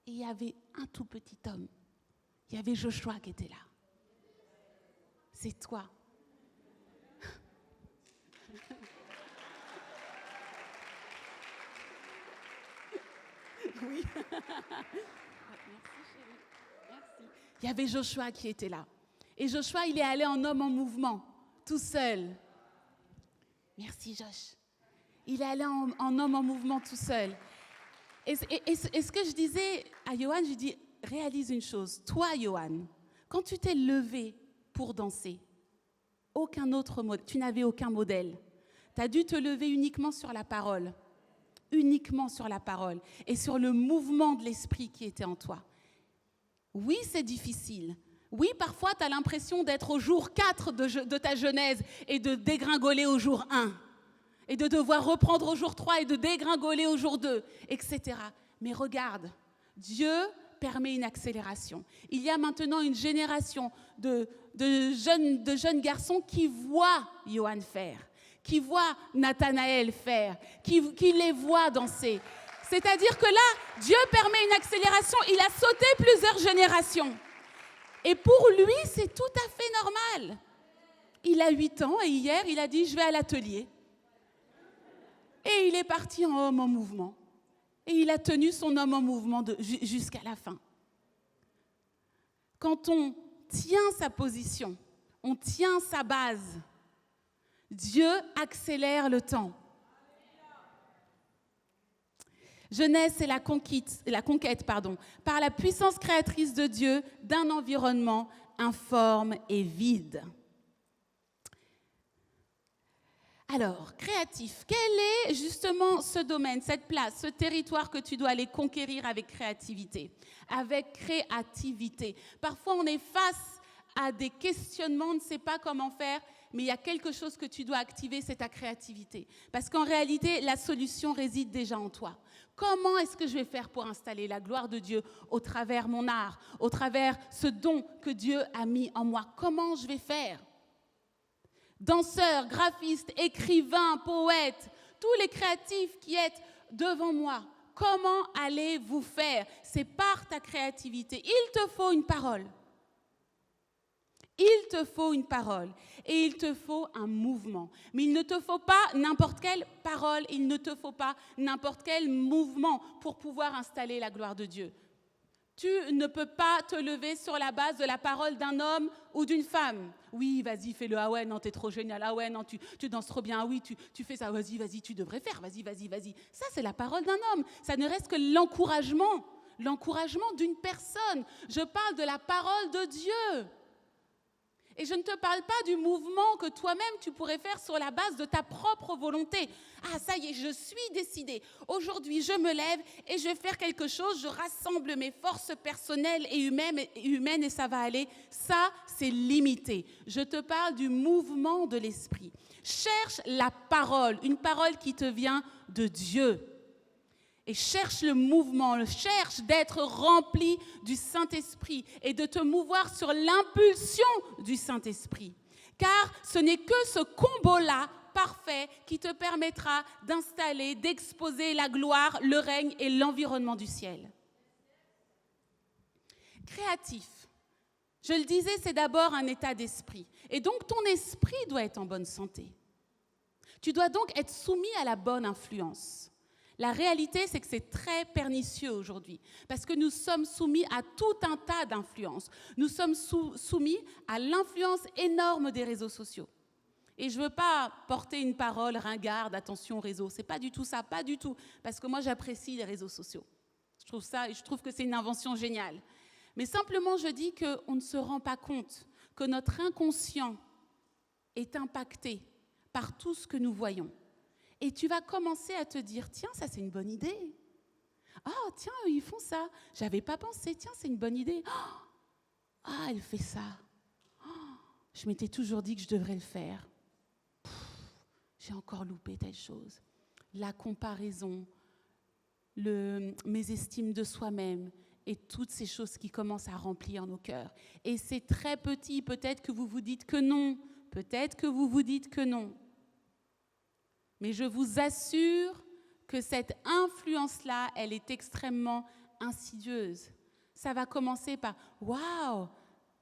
et il y avait un tout petit homme. Il y avait Joshua qui était là. C'est toi. Oui. Merci, chérie. Merci. Il y avait Joshua qui était là. Et Joshua, il est allé en homme en mouvement, tout seul. Merci, Josh. Il est allé en homme en mouvement tout seul. Et ce que je disais à Johan, je dis, réalise une chose. Toi, Johan, quand tu t'es levé pour danser, tu n'avais aucun modèle. Tu as dû te lever uniquement sur la parole. Uniquement sur la parole et sur le mouvement de l'esprit qui était en toi. Oui, c'est difficile. Oui, parfois, tu as l'impression d'être au jour 4 de ta Genèse et de dégringoler au jour 1. Et de devoir reprendre au jour 3 et de dégringoler au jour 2, etc. Mais regarde, Dieu permet une accélération. Il y a maintenant une génération de jeunes garçons qui voient Johan faire, qui voient Nathanaël faire, qui les voient danser. C'est-à-dire que là, Dieu permet une accélération. Il a sauté plusieurs générations. Et pour lui, c'est tout à fait normal. Il a 8 ans et hier, il a dit « je vais à l'atelier ». Et il est parti en homme en mouvement. Et il a tenu son homme en mouvement jusqu'à la fin. Quand on tient sa position, on tient sa base, Dieu accélère le temps. Genèse, c'est la conquête, par la puissance créatrice de Dieu d'un environnement informe et vide. Alors, créatif, quel est justement ce domaine, cette place, ce territoire que tu dois aller conquérir avec créativité, Parfois, on est face à des questionnements, on ne sait pas comment faire, mais il y a quelque chose que tu dois activer, c'est ta créativité. Parce qu'en réalité, la solution réside déjà en toi. Comment est-ce que je vais faire pour installer la gloire de Dieu au travers mon art, au travers ce don que Dieu a mis en moi? Comment je vais faire? Danseurs, graphistes, écrivains, poètes, tous les créatifs qui êtes devant moi, comment allez-vous faire? C'est par ta créativité. Il te faut une parole. Il te faut une parole et il te faut un mouvement. Mais il ne te faut pas n'importe quelle parole, il ne te faut pas n'importe quel mouvement pour pouvoir installer la gloire de Dieu. Tu ne peux pas te lever sur la base de la parole d'un homme ou d'une femme. Oui, vas-y, fais-le. Ah ouais, non, t'es trop génial. Ah ouais, non, tu danses trop bien. Ah oui, tu fais ça. Vas-y, tu devrais faire. Vas-y. Ça, c'est la parole d'un homme. Ça ne reste que l'encouragement d'une personne. Je parle de la parole de Dieu. Et je ne te parle pas du mouvement que toi-même tu pourrais faire sur la base de ta propre volonté. Ah, ça y est, je suis décidée. Aujourd'hui, je me lève et je vais faire quelque chose. Je rassemble mes forces personnelles et humaines et ça va aller. Ça, c'est limité. Je te parle du mouvement de l'esprit. Cherche la parole, une parole qui te vient de Dieu. Et cherche le mouvement, cherche d'être rempli du Saint-Esprit et de te mouvoir sur l'impulsion du Saint-Esprit. Car ce n'est que ce combo-là parfait qui te permettra d'installer, d'exposer la gloire, le règne et l'environnement du ciel. Créatif. Je le disais, c'est d'abord un état d'esprit. Et donc ton esprit doit être en bonne santé. Tu dois donc être soumis à la bonne influence. La réalité, c'est que c'est très pernicieux aujourd'hui, parce que nous sommes soumis à tout un tas d'influences. Nous sommes soumis à l'influence énorme des réseaux sociaux. Et je ne veux pas porter une parole ringarde, attention aux réseaux. Ce n'est pas du tout ça, pas du tout, parce que moi j'apprécie les réseaux sociaux. Je trouve que c'est une invention géniale. Mais simplement, je dis qu'on ne se rend pas compte que notre inconscient est impacté par tout ce que nous voyons. Et tu vas commencer à te dire, tiens, ça c'est une bonne idée. Oh, tiens, ils font ça. J'avais pas pensé, tiens, c'est une bonne idée. Oh, ah, elle fait ça. Oh, je m'étais toujours dit que je devrais le faire. J'ai encore loupé telle chose. La comparaison, mes estimes de soi-même et toutes ces choses qui commencent à remplir nos cœurs. Et c'est très petit, peut-être que vous vous dites que non. Peut-être que vous vous dites que non. Mais je vous assure que cette influence-là, elle est extrêmement insidieuse. Ça va commencer par « Waouh,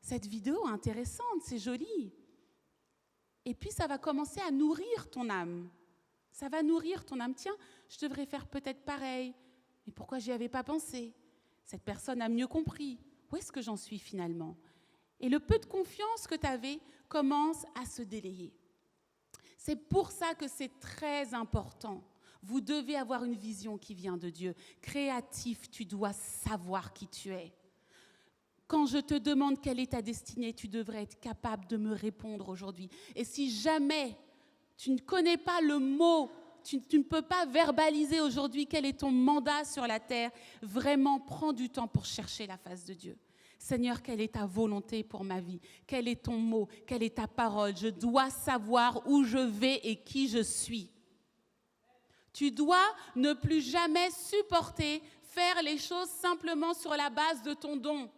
cette vidéo est intéressante, c'est joli ». Et puis ça va commencer à nourrir ton âme. Ça va nourrir ton âme. Tiens, je devrais faire peut-être pareil. Mais pourquoi j'y avais pas pensé ? Cette personne a mieux compris. Où est-ce que j'en suis finalement ? Et le peu de confiance que tu avais commence à se délayer. C'est pour ça que c'est très important. Vous devez avoir une vision qui vient de Dieu. Créatif, tu dois savoir qui tu es. Quand je te demande quelle est ta destinée, tu devrais être capable de me répondre aujourd'hui. Et si jamais tu ne connais pas le mot, tu ne peux pas verbaliser aujourd'hui quel est ton mandat sur la terre, vraiment prends du temps pour chercher la face de Dieu. Seigneur, quelle est ta volonté pour ma vie ? Quel est ton mot ? Quelle est ta parole ? Je dois savoir où je vais et qui je suis. Tu dois ne plus jamais supporter faire les choses simplement sur la base de ton don.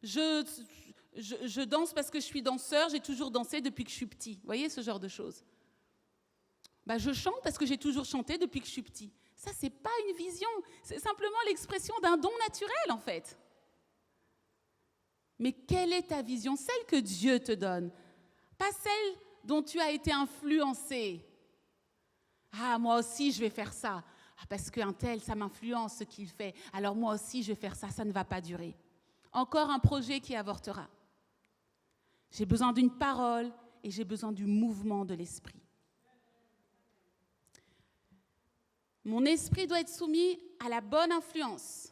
Je danse parce que je suis danseur, j'ai toujours dansé depuis que je suis petit. Vous voyez ce genre de choses ? Je chante parce que j'ai toujours chanté depuis que je suis petit. Ça, ce n'est pas une vision, c'est simplement l'expression d'un don naturel en fait. Mais quelle est ta vision ? Celle que Dieu te donne, pas celle dont tu as été influencé. Ah, moi aussi, je vais faire ça. Ah, parce qu'un tel, ça m'influence ce qu'il fait. Alors moi aussi, je vais faire ça, ça ne va pas durer. Encore un projet qui avortera. J'ai besoin d'une parole et j'ai besoin du mouvement de l'esprit. Mon esprit doit être soumis à la bonne influence.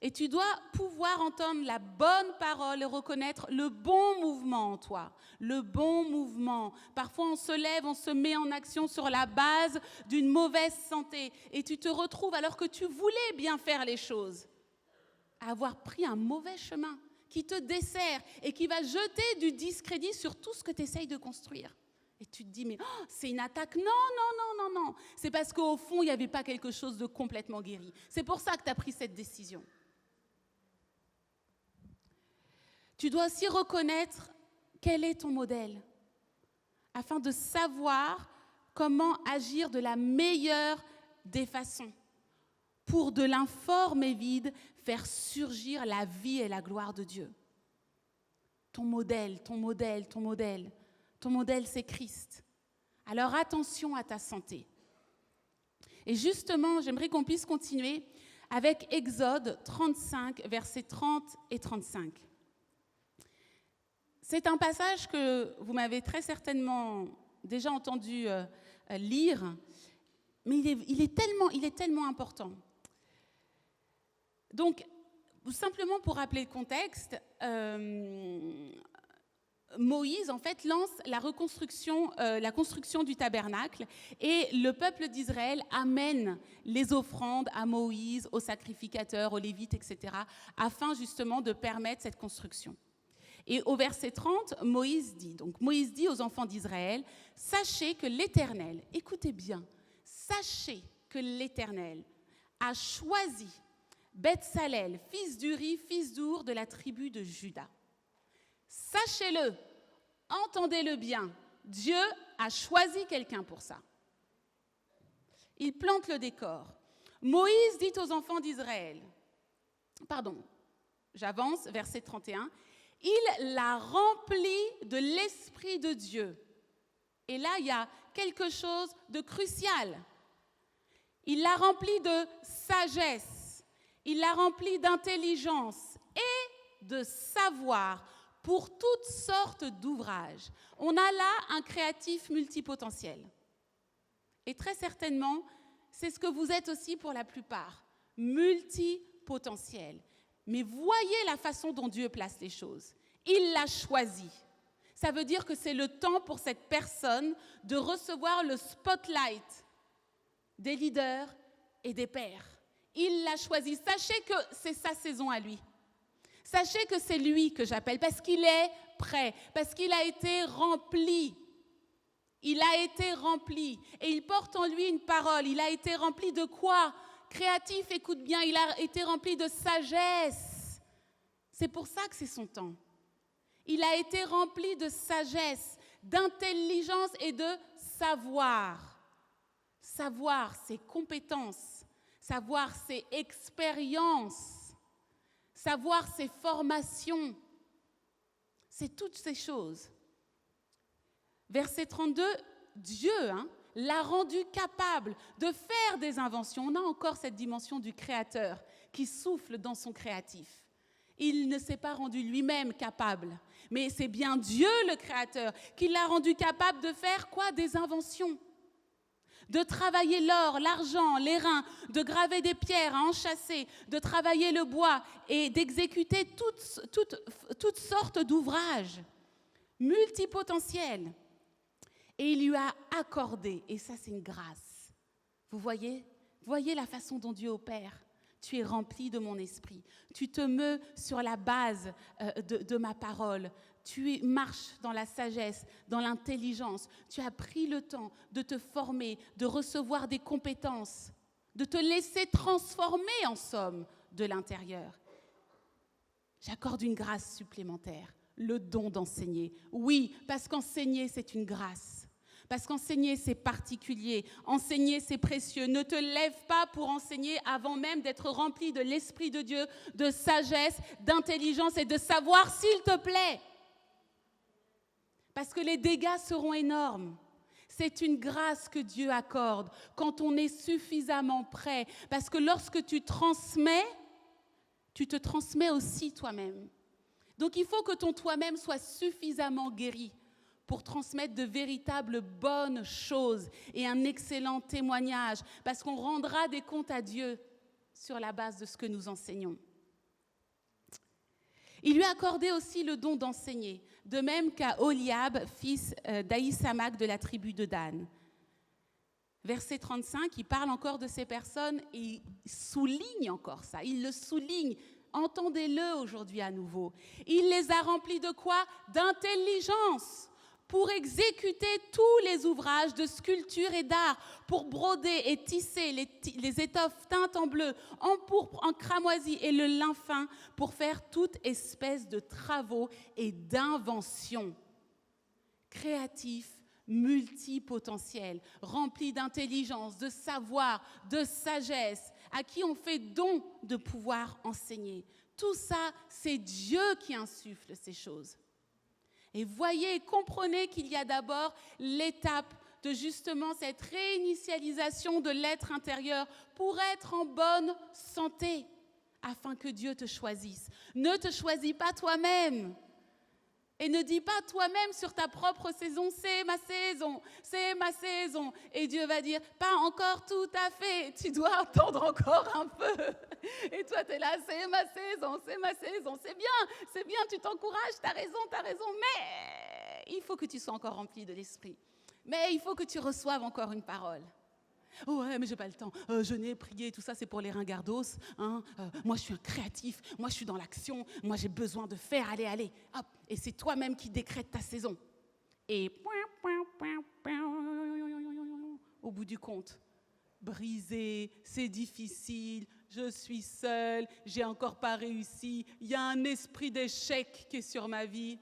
Et tu dois pouvoir entendre la bonne parole et reconnaître le bon mouvement en toi. Le bon mouvement. Parfois, on se lève, on se met en action sur la base d'une mauvaise santé. Et tu te retrouves, alors que tu voulais bien faire les choses, à avoir pris un mauvais chemin qui te dessert et qui va jeter du discrédit sur tout ce que tu essayes de construire. Et tu te dis, mais c'est une attaque. Non. C'est parce qu'au fond, il n'y avait pas quelque chose de complètement guéri. C'est pour ça que tu as pris cette décision. Tu dois aussi reconnaître quel est ton modèle, afin de savoir comment agir de la meilleure des façons, pour de l'informe et vide, faire surgir la vie et la gloire de Dieu. Ton modèle, c'est Christ. Alors attention à ta santé. Et justement, j'aimerais qu'on puisse continuer avec Exode 35, versets 30 et 35. C'est un passage que vous m'avez très certainement déjà entendu lire, mais il est tellement important. Donc, simplement pour rappeler le contexte, Moïse, en fait, lance la construction du tabernacle et le peuple d'Israël amène les offrandes à Moïse, aux sacrificateurs, aux Lévites, etc., afin justement de permettre cette construction. Et au verset 30, Moïse dit aux enfants d'Israël, « Sachez que l'Éternel, écoutez bien, sachez que l'Éternel a choisi Betsalel, fils d'Uri, fils d'Our, de la tribu de Juda. Sachez-le, entendez-le bien, Dieu a choisi quelqu'un pour ça. » Il plante le décor. Moïse dit aux enfants d'Israël, verset 31, « Il l'a rempli de l'Esprit de Dieu. » Et là, il y a quelque chose de crucial. Il l'a rempli de sagesse, il l'a rempli d'intelligence et de savoir pour toutes sortes d'ouvrages. On a là un créatif multipotentiel. Et très certainement, c'est ce que vous êtes aussi pour la plupart, multipotentiel. Mais voyez la façon dont Dieu place les choses. Il l'a choisi. Ça veut dire que c'est le temps pour cette personne de recevoir le spotlight des leaders et des pères. Il l'a choisi. Sachez que c'est sa saison à lui. Sachez que c'est lui que j'appelle parce qu'il est prêt, parce qu'il a été rempli. Il a été rempli et il porte en lui une parole. Il a été rempli de quoi ? Créatif, écoute bien, il a été rempli de sagesse. C'est pour ça que c'est son temps. Il a été rempli de sagesse, d'intelligence et de savoir. Savoir, c'est compétences. Savoir, c'est expérience. Savoir, c'est formation. C'est toutes ces choses. Verset 32, Dieu l'a rendu capable de faire des inventions. On a encore cette dimension du créateur qui souffle dans son créatif. Il ne s'est pas rendu lui-même capable, mais c'est bien Dieu le créateur qui l'a rendu capable de faire quoi ? Des inventions. De travailler l'or, l'argent, les reins, de graver des pierres à enchâsser, de travailler le bois et d'exécuter toutes sortes d'ouvrages multipotentiels. Et il lui a accordé, et ça c'est une grâce. Vous voyez la façon dont Dieu opère. Tu es rempli de mon esprit. Tu te meus sur la base de ma parole. Tu marches dans la sagesse, dans l'intelligence. Tu as pris le temps de te former, de recevoir des compétences, de te laisser transformer en somme de l'intérieur. J'accorde une grâce supplémentaire, le don d'enseigner. Oui, parce qu'enseigner, c'est une grâce. Parce qu'enseigner, c'est particulier. Enseigner, c'est précieux. Ne te lève pas pour enseigner avant même d'être rempli de l'Esprit de Dieu, de sagesse, d'intelligence et de savoir, s'il te plaît. Parce que les dégâts seront énormes. C'est une grâce que Dieu accorde quand on est suffisamment prêt. Parce que lorsque tu transmets, tu te transmets aussi toi-même. Donc il faut que ton toi-même soit suffisamment guéri pour transmettre de véritables bonnes choses et un excellent témoignage, parce qu'on rendra des comptes à Dieu sur la base de ce que nous enseignons. Il lui a accordé aussi le don d'enseigner, de même qu'à Oliab, fils d'Aïsamak de la tribu de Dan. Verset 35, il parle encore de ces personnes et il souligne encore ça, il le souligne. Entendez-le aujourd'hui à nouveau. Il les a remplis de quoi ? D'intelligence, pour exécuter tous les ouvrages de sculpture et d'art, pour broder et tisser les étoffes teintes en bleu, en pourpre, en cramoisi et le lin fin, pour faire toute espèce de travaux et d'inventions. Créatifs, multipotentiels, remplis d'intelligence, de savoir, de sagesse, à qui on fait don de pouvoir enseigner. Tout ça, c'est Dieu qui insuffle ces choses. Et voyez, comprenez qu'il y a d'abord l'étape de justement cette réinitialisation de l'être intérieur pour être en bonne santé, afin que Dieu te choisisse. Ne te choisis pas toi-même. Et ne dis pas toi-même sur ta propre saison, c'est ma saison, c'est ma saison. Et Dieu va dire, pas encore tout à fait, tu dois attendre encore un peu. Et toi, tu es là, c'est ma saison, c'est bien, tu t'encourages, t'as raison, mais il faut que tu sois encore rempli de l'esprit. Mais il faut que tu reçoives encore une parole. Oh ouais, mais j'ai pas le temps. Jeûner, prier, tout ça, c'est pour les ringardos. Hein. Moi, je suis un créatif. Moi, je suis dans l'action. Moi, j'ai besoin de faire. Allez. Hop. Et c'est toi-même qui décrètes ta saison. Et au bout du compte, brisé, c'est difficile. Je suis seule. J'ai encore pas réussi. Il y a un esprit d'échec qui est sur ma vie.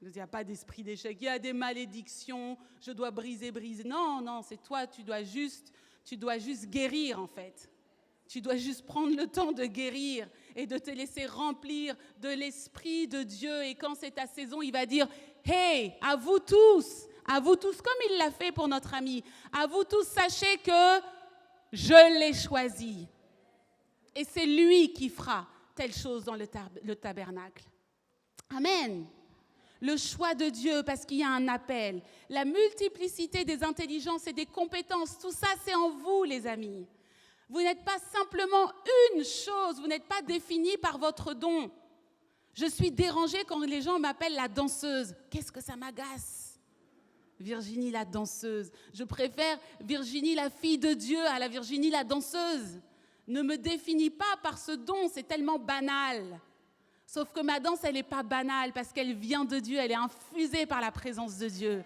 Il n'y a pas d'esprit d'échec, il y a des malédictions, je dois briser. Non, c'est toi, tu dois juste guérir en fait. Tu dois juste prendre le temps de guérir et de te laisser remplir de l'Esprit de Dieu. Et quand c'est ta saison, il va dire « Hey, à vous tous, comme il l'a fait pour notre ami, à vous tous, sachez que je l'ai choisi. Et c'est lui qui fera telle chose dans le tabernacle. » Amen. Le choix de Dieu, parce qu'il y a un appel. La multiplicité des intelligences et des compétences, tout ça, c'est en vous, les amis. Vous n'êtes pas simplement une chose, vous n'êtes pas défini par votre don. Je suis dérangée quand les gens m'appellent la danseuse. Qu'est-ce que ça m'agace? Virginie la danseuse. Je préfère Virginie la fille de Dieu à la Virginie la danseuse. Ne me définis pas par ce don, c'est tellement banal. Sauf que ma danse, elle n'est pas banale parce qu'elle vient de Dieu, elle est infusée par la présence de Dieu.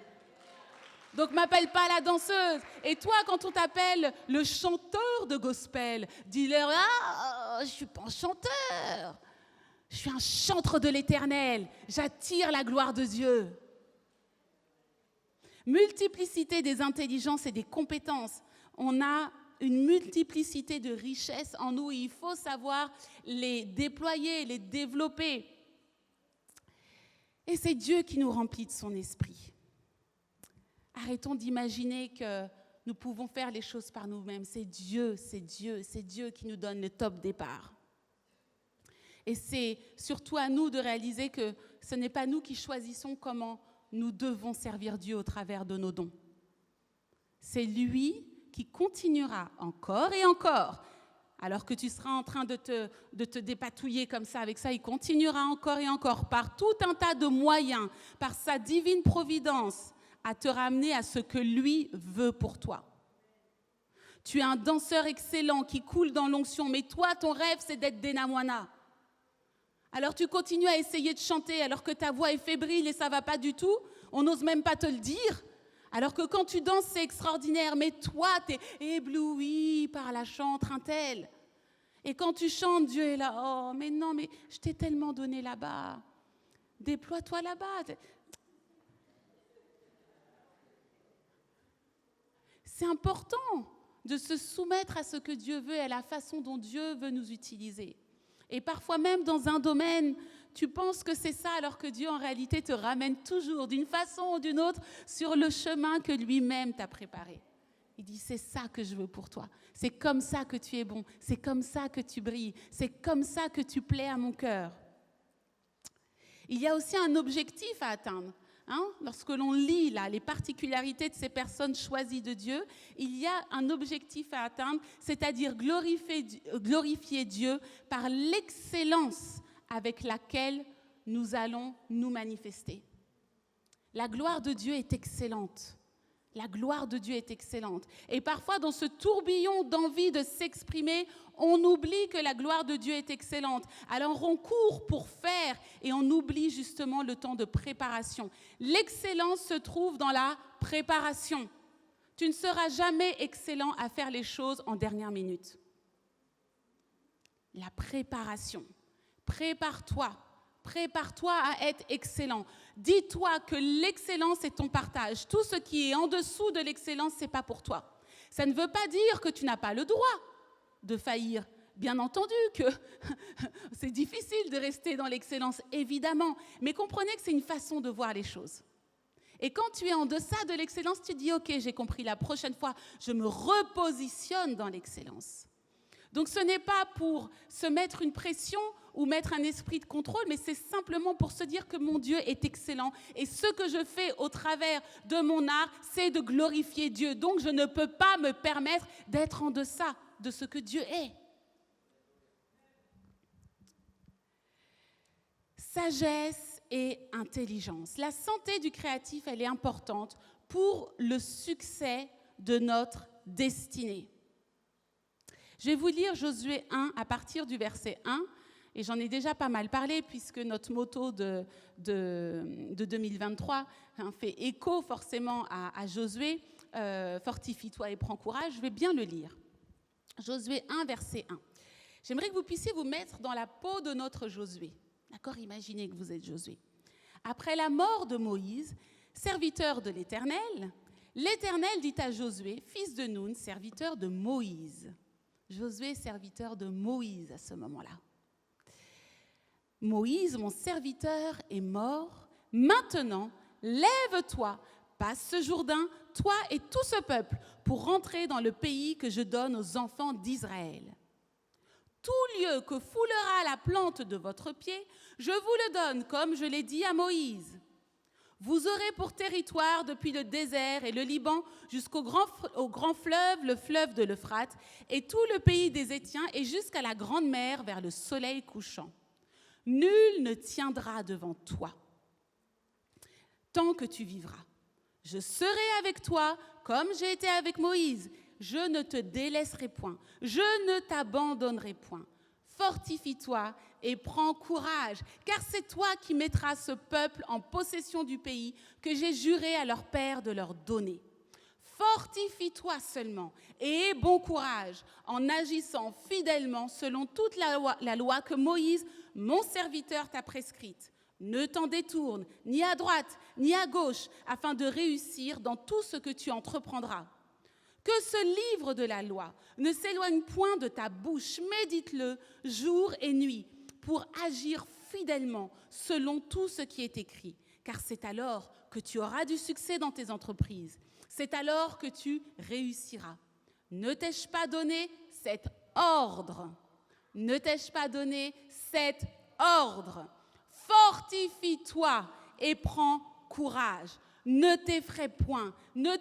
Donc, m'appelle pas la danseuse. Et toi, quand on t'appelle le chanteur de gospel, dis-leur, je suis pas un chanteur. Je suis un chantre de l'Éternel. J'attire la gloire de Dieu. Multiplicité des intelligences et des compétences. On a une multiplicité de richesses en nous. Il faut savoir les déployer, les développer. Et c'est Dieu qui nous remplit de son esprit. Arrêtons d'imaginer que nous pouvons faire les choses par nous-mêmes. C'est Dieu qui nous donne le top départ. Et c'est surtout à nous de réaliser que ce n'est pas nous qui choisissons comment nous devons servir Dieu au travers de nos dons. C'est lui qui continuera encore et encore. Alors que tu seras en train de te dépatouiller comme ça avec ça, il continuera encore et encore par tout un tas de moyens, par sa divine providence, à te ramener à ce que lui veut pour toi. Tu es un danseur excellent qui coule dans l'onction, mais toi, ton rêve, c'est d'être Denamwana. Alors tu continues à essayer de chanter alors que ta voix est fébrile et ça ne va pas du tout. On n'ose même pas te le dire. Alors que quand tu danses, c'est extraordinaire, mais toi, tu es ébloui par la chantre intelle. Et quand tu chantes, Dieu est là. Oh, mais non, mais je t'ai tellement donné là-bas. Déploie-toi là-bas. C'est important de se soumettre à ce que Dieu veut et à la façon dont Dieu veut nous utiliser. Et parfois même dans un domaine, tu penses que c'est ça, alors que Dieu en réalité te ramène toujours d'une façon ou d'une autre sur le chemin que lui-même t'a préparé. Il dit, c'est ça que je veux pour toi. C'est comme ça que tu es bon. C'est comme ça que tu brilles. C'est comme ça que tu plais à mon cœur. Il y a aussi un objectif à atteindre. Lorsque l'on lit là, les particularités de ces personnes choisies de Dieu, il y a un objectif à atteindre, c'est-à-dire glorifier Dieu par l'excellence avec laquelle nous allons nous manifester. La gloire de Dieu est excellente. La gloire de Dieu est excellente. Et parfois, dans ce tourbillon d'envie de s'exprimer, on oublie que la gloire de Dieu est excellente. Alors, on court pour faire et on oublie justement le temps de préparation. L'excellence se trouve dans la préparation. Tu ne seras jamais excellent à faire les choses en dernière minute. La préparation. Prépare-toi à être excellent. Dis-toi que l'excellence est ton partage. Tout ce qui est en dessous de l'excellence, ce n'est pas pour toi. Ça ne veut pas dire que tu n'as pas le droit de faillir. Bien entendu que c'est difficile de rester dans l'excellence, évidemment. Mais comprenez que c'est une façon de voir les choses. Et quand tu es en deçà de l'excellence, tu dis « Ok, j'ai compris, la prochaine fois, je me repositionne dans l'excellence ». Donc ce n'est pas pour se mettre une pression ou mettre un esprit de contrôle, mais c'est simplement pour se dire que mon Dieu est excellent. Et ce que je fais au travers de mon art, c'est de glorifier Dieu. Donc je ne peux pas me permettre d'être en deçà de ce que Dieu est. Sagesse et intelligence. La santé du créatif, elle est importante pour le succès de notre destinée. Je vais vous lire Josué 1 à partir du verset 1, et j'en ai déjà pas mal parlé puisque notre motto de 2023 fait écho forcément à Josué, fortifie-toi et prends courage. Je vais bien le lire. Josué 1, verset 1. J'aimerais que vous puissiez vous mettre dans la peau de notre Josué. D'accord ? Imaginez que vous êtes Josué. Après la mort de Moïse, serviteur de l'Éternel, l'Éternel dit à Josué, fils de Nun, serviteur de Moïse. Josué, serviteur de Moïse à ce moment-là. Moïse, mon serviteur, est mort. Maintenant, lève-toi, passe ce Jourdain, toi et tout ce peuple, pour rentrer dans le pays que je donne aux enfants d'Israël. Tout lieu que foulera la plante de votre pied, je vous le donne, comme je l'ai dit à Moïse. Vous aurez pour territoire depuis le désert et le Liban jusqu'au grand fleuve, le fleuve de l'Euphrate, et tout le pays des Hétiens et jusqu'à la grande mer vers le soleil couchant. Nul ne tiendra devant toi tant que tu vivras. Je serai avec toi comme j'ai été avec Moïse. Je ne te délaisserai point, je ne t'abandonnerai point. Fortifie-toi et prends courage, car c'est toi qui mettras ce peuple en possession du pays que j'ai juré à leur père de leur donner. Fortifie-toi seulement et aie bon courage en agissant fidèlement selon toute la loi que Moïse, mon serviteur, t'a prescrite. Ne t'en détourne ni à droite ni à gauche afin de réussir dans tout ce que tu entreprendras. Que ce livre de la loi ne s'éloigne point de ta bouche, médite-le jour et nuit pour agir fidèlement selon tout ce qui est écrit. Car c'est alors que tu auras du succès dans tes entreprises. C'est alors que tu réussiras. Ne t'ai-je pas donné cet ordre? Ne t'ai-je pas donné cet ordre? Fortifie-toi et prends courage. Ne t'effraie point, ne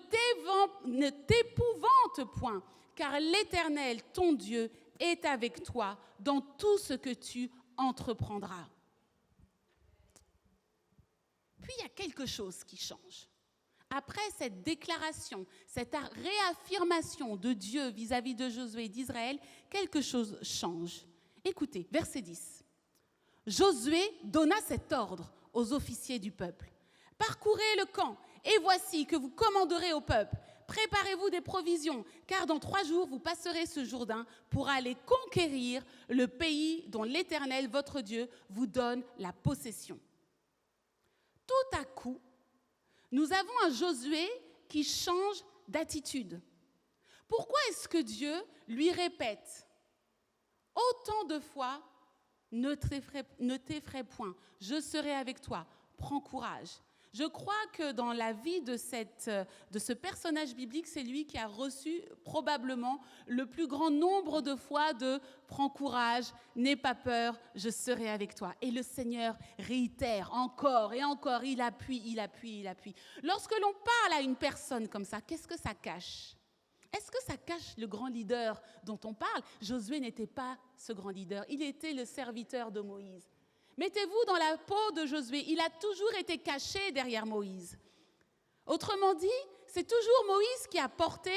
t'épouvante point, car l'Éternel, ton Dieu, est avec toi dans tout ce que tu entreprendras. Puis il y a quelque chose qui change. Après cette déclaration, cette réaffirmation de Dieu vis-à-vis de Josué et d'Israël, quelque chose change. Écoutez, verset 10. Josué donna cet ordre aux officiers du peuple. Parcourez le camp, et voici que vous commanderez au peuple. Préparez-vous des provisions, car dans 3 jours, vous passerez ce Jourdain pour aller conquérir le pays dont l'Éternel, votre Dieu, vous donne la possession. Tout à coup, nous avons un Josué qui change d'attitude. Pourquoi est-ce que Dieu lui répète autant de fois « Ne t'effraie point, je serai avec toi, prends courage ». Je crois que dans la vie de ce personnage biblique, c'est lui qui a reçu probablement le plus grand nombre de fois de « Prends courage, n'aie pas peur, je serai avec toi ». Et le Seigneur réitère encore et encore, il appuie, il appuie, il appuie. Lorsque l'on parle à une personne comme ça, qu'est-ce que ça cache ? Est-ce que ça cache le grand leader dont on parle ? Josué n'était pas ce grand leader, il était le serviteur de Moïse. Mettez-vous dans la peau de Josué. Il a toujours été caché derrière Moïse. Autrement dit, c'est toujours Moïse qui a porté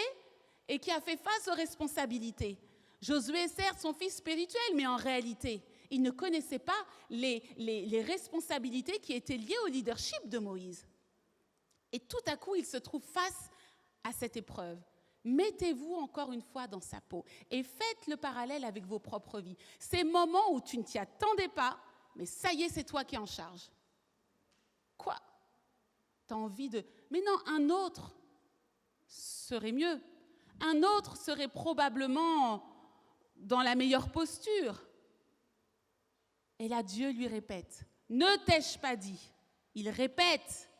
et qui a fait face aux responsabilités. Josué est certes son fils spirituel, mais en réalité, il ne connaissait pas les responsabilités qui étaient liées au leadership de Moïse. Et tout à coup, il se trouve face à cette épreuve. Mettez-vous encore une fois dans sa peau et faites le parallèle avec vos propres vies. Ces moments où tu ne t'y attendais pas, mais ça y est, c'est toi qui es en charge. Quoi ? Tu as envie de... Mais non, un autre serait mieux. Un autre serait probablement dans la meilleure posture. Et là, Dieu lui répète, « Ne t'ai-je pas dit ?» Il répète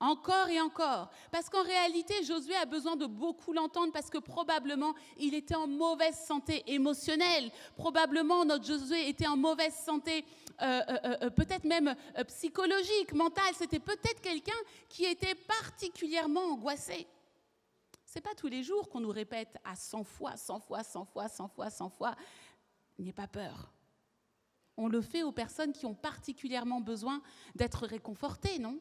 Encore et encore. Parce qu'en réalité, Josué a besoin de beaucoup l'entendre parce que probablement, il était en mauvaise santé émotionnelle. Probablement, notre Josué était en mauvaise santé, peut-être même psychologique, mentale. C'était peut-être quelqu'un qui était particulièrement angoissé. Ce n'est pas tous les jours qu'on nous répète à 100 fois, 100 fois, 100 fois, 100 fois, 100 fois. N'ayez pas peur. On le fait aux personnes qui ont particulièrement besoin d'être réconfortées, non ?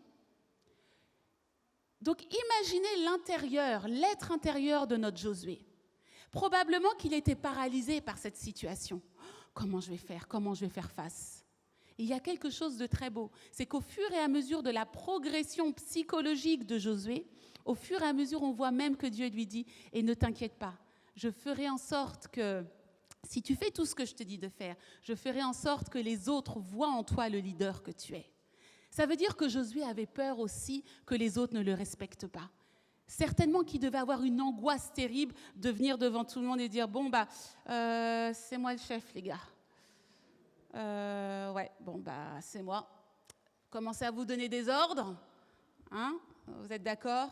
Donc, imaginez l'intérieur, l'être intérieur de notre Josué. Probablement qu'il était paralysé par cette situation. Comment je vais faire ? Comment je vais faire face ? Et il y a quelque chose de très beau. C'est qu'au fur et à mesure de la progression psychologique de Josué, au fur et à mesure, on voit même que Dieu lui dit « Et ne t'inquiète pas, je ferai en sorte que, si tu fais tout ce que je te dis de faire, je ferai en sorte que les autres voient en toi le leader que tu es. » Ça veut dire que Josué avait peur aussi que les autres ne le respectent pas. Certainement qu'il devait avoir une angoisse terrible de venir devant tout le monde et dire « Bon, c'est moi le chef, les gars. C'est moi. Commencez à vous donner des ordres. Hein? Vous êtes d'accord ?»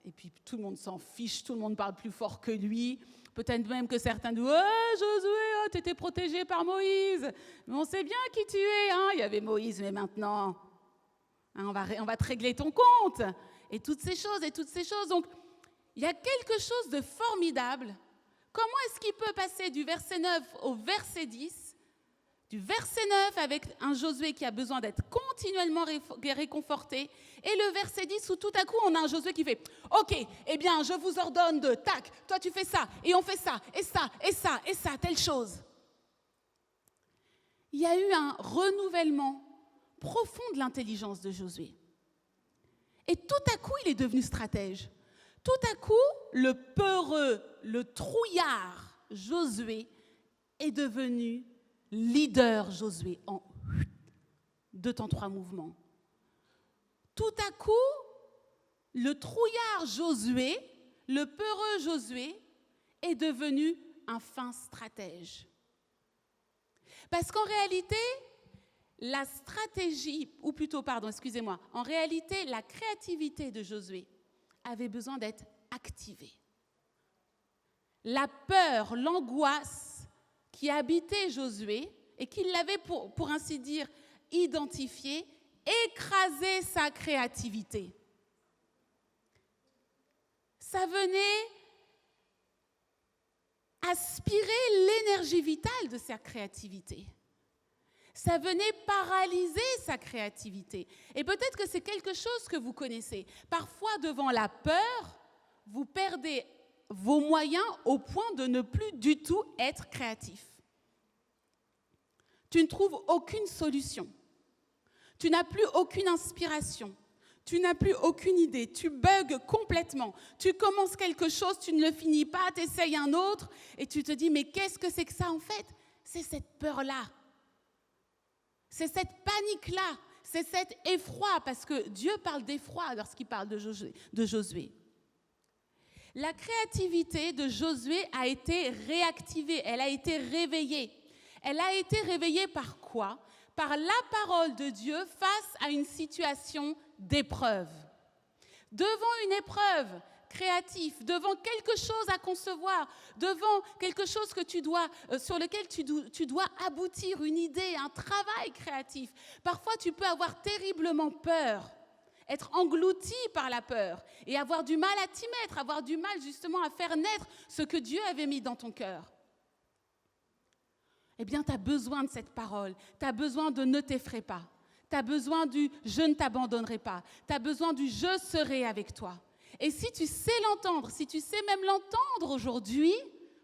Et puis tout le monde s'en fiche, tout le monde parle plus fort que lui. Peut-être même que certains disent « Ouais, Josué, t'étais protégé par Moïse. Mais on sait bien qui tu es. Hein? Il y avait Moïse, mais maintenant... Hein, on va te régler ton compte. » Et toutes ces choses. Donc, il y a quelque chose de formidable. Comment est-ce qu'il peut passer du verset 9 au verset 10, du verset 9 avec un Josué qui a besoin d'être continuellement réconforté, et le verset 10 où tout à coup, on a un Josué qui fait « Ok, eh bien, je vous ordonne de tac, toi tu fais ça, et on fait ça, et ça, et ça, et ça, telle chose. » Il y a eu un renouvellement profond de l'intelligence de Josué. Et tout à coup, il est devenu stratège. Tout à coup, le peureux, le trouillard Josué est devenu leader Josué en 2 temps 3 mouvements. Tout à coup, le trouillard Josué, le peureux Josué est devenu un fin stratège. Parce qu'en réalité, en réalité, la créativité de Josué avait besoin d'être activée. La peur, l'angoisse qui habitait Josué et qui l'avait, pour ainsi dire, identifié, écrasait sa créativité. Ça venait aspirer l'énergie vitale de sa créativité. Ça venait paralyser sa créativité. Et peut-être que c'est quelque chose que vous connaissez. Parfois, devant la peur, vous perdez vos moyens au point de ne plus du tout être créatif. Tu ne trouves aucune solution. Tu n'as plus aucune inspiration. Tu n'as plus aucune idée. Tu bugs complètement. Tu commences quelque chose, tu ne le finis pas, tu essayes un autre et tu te dis, mais qu'est-ce que c'est que ça en fait ? C'est cette peur-là. C'est cette panique-là, c'est cet effroi, parce que Dieu parle d'effroi lorsqu'il parle de Josué. La créativité de Josué a été réactivée, elle a été réveillée. Elle a été réveillée par quoi ? Par la parole de Dieu face à une situation d'épreuve. Devant une épreuve créative, devant quelque chose à concevoir, devant quelque chose que sur lequel tu dois aboutir, une idée, un travail créatif. Parfois, tu peux avoir terriblement peur, être englouti par la peur et avoir du mal à t'y mettre, avoir du mal justement à faire naître ce que Dieu avait mis dans ton cœur. Eh bien, tu as besoin de cette parole, tu as besoin de « ne t'effraie pas », tu as besoin du « je ne t'abandonnerai pas », tu as besoin du « je serai avec toi ». Et si tu sais l'entendre, si tu sais même l'entendre aujourd'hui,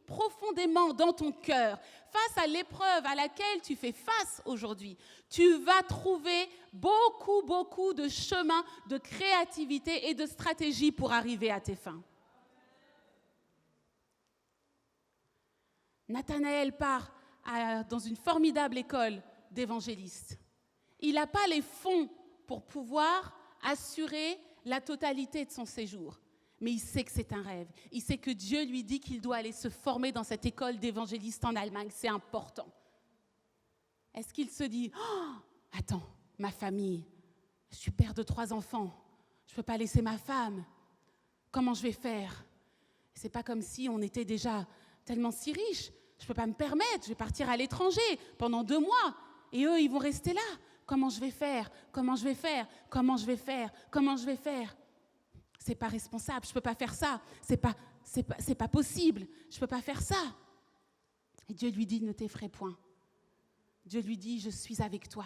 profondément dans ton cœur, face à l'épreuve à laquelle tu fais face aujourd'hui, tu vas trouver beaucoup de chemins de créativité et de stratégie pour arriver à tes fins. Nathanaël part dans une formidable école d'évangélistes. Il n'a pas les fonds pour pouvoir assurer la totalité de son séjour. Mais il sait que c'est un rêve. Il sait que Dieu lui dit qu'il doit aller se former dans cette école d'évangélistes en Allemagne. C'est important. Est-ce qu'il se dit « Oh, attends, ma famille, je suis père de 3 enfants. Je ne peux pas laisser ma femme. Comment je vais faire? Ce n'est pas comme si on était déjà tellement si riches. Je ne peux pas me permettre. Je vais partir à l'étranger pendant 2 mois. Et eux, ils vont rester là. Comment je vais faire? Comment je vais faire? Comment je vais faire? Comment je vais faire? Ce n'est pas responsable. Je ne peux pas faire ça. C'est pas possible. Je ne peux pas faire ça. Et Dieu lui dit, ne t'effraie point. Dieu lui dit, je suis avec toi.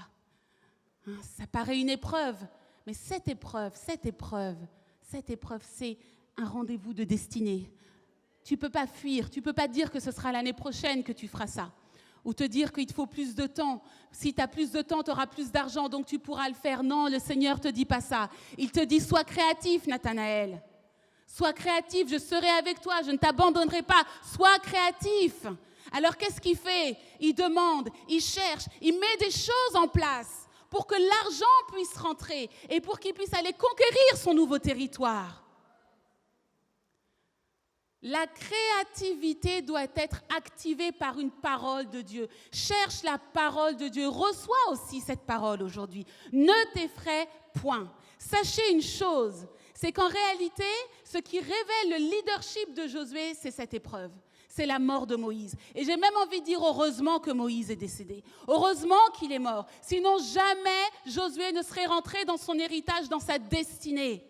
Ça paraît une épreuve, mais cette épreuve, c'est un rendez-vous de destinée. Tu ne peux pas fuir, tu ne peux pas dire que ce sera l'année prochaine que tu feras ça. Ou te dire qu'il te faut plus de temps. Si tu as plus de temps, tu auras plus d'argent, donc tu pourras le faire. Non, le Seigneur ne te dit pas ça. Il te dit, sois créatif, Nathanaël. Sois créatif, je serai avec toi, je ne t'abandonnerai pas. Sois créatif. Alors qu'est-ce qu'il fait? Il demande, il cherche, il met des choses en place pour que l'argent puisse rentrer et pour qu'il puisse aller conquérir son nouveau territoire. La créativité doit être activée par une parole de Dieu. Cherche la parole de Dieu. Reçois aussi cette parole aujourd'hui. Ne t'effraie point. Sachez une chose, c'est qu'en réalité, ce qui révèle le leadership de Josué, c'est cette épreuve. C'est la mort de Moïse. Et j'ai même envie de dire heureusement que Moïse est décédé. Heureusement qu'il est mort. Sinon, jamais Josué ne serait rentré dans son héritage, dans sa destinée.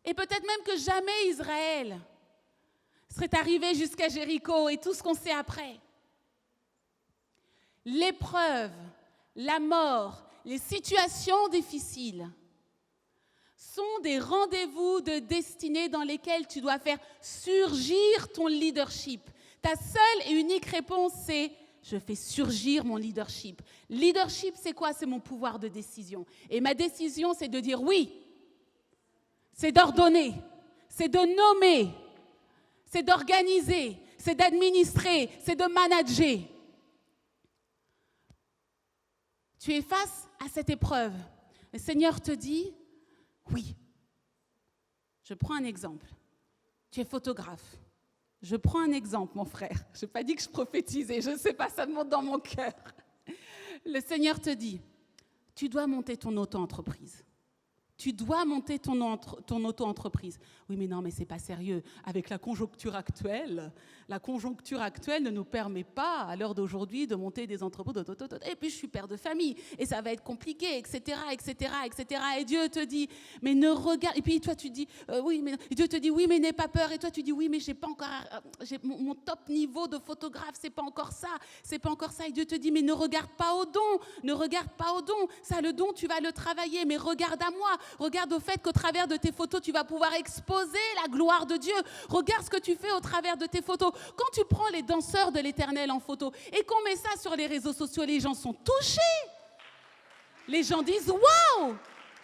Et peut-être même que jamais Israël serait arrivé jusqu'à Jéricho et tout ce qu'on sait après. L'épreuve, la mort, les situations difficiles sont des rendez-vous de destinée dans lesquels tu dois faire surgir ton leadership. Ta seule et unique réponse, c'est « je fais surgir mon leadership ». Leadership, c'est quoi? C'est mon pouvoir de décision. Et ma décision, c'est de dire oui. C'est d'ordonner, c'est de nommer, c'est d'organiser, c'est d'administrer, c'est de manager. Tu es face à cette épreuve. Le Seigneur te dit oui. Je prends un exemple. Tu es photographe. Je prends un exemple, mon frère. Je n'ai pas dit que je prophétisais, je ne sais pas, ça monte dans mon cœur. Le Seigneur te dit, tu dois monter ton auto-entreprise. Tu dois monter ton auto-entreprise. Oui, mais non, mais ce n'est pas sérieux. Avec la conjoncture actuelle ne nous permet pas, à l'heure d'aujourd'hui, de monter des entreprises. Et puis, je suis père de famille, et ça va être compliqué, etc., etc., etc. Et Dieu te dit, mais ne regarde... Et puis, toi, tu dis, oui, mais... Et Dieu te dit, oui, mais n'aie pas peur. Et toi, tu dis, oui, mais j'ai pas encore... Mon top niveau de photographe, c'est pas encore ça. C'est pas encore ça. Et Dieu te dit, mais ne regarde pas au don. Ne regarde pas au don. Ça, le don, tu vas le travailler, mais regarde à moi. Regarde au fait qu'au travers de tes photos, tu vas pouvoir exposer la gloire de Dieu. Regarde ce que tu fais au travers de tes photos. Quand tu prends les danseurs de l'Éternel en photo et qu'on met ça sur les réseaux sociaux, les gens sont touchés. Les gens disent « Waouh !»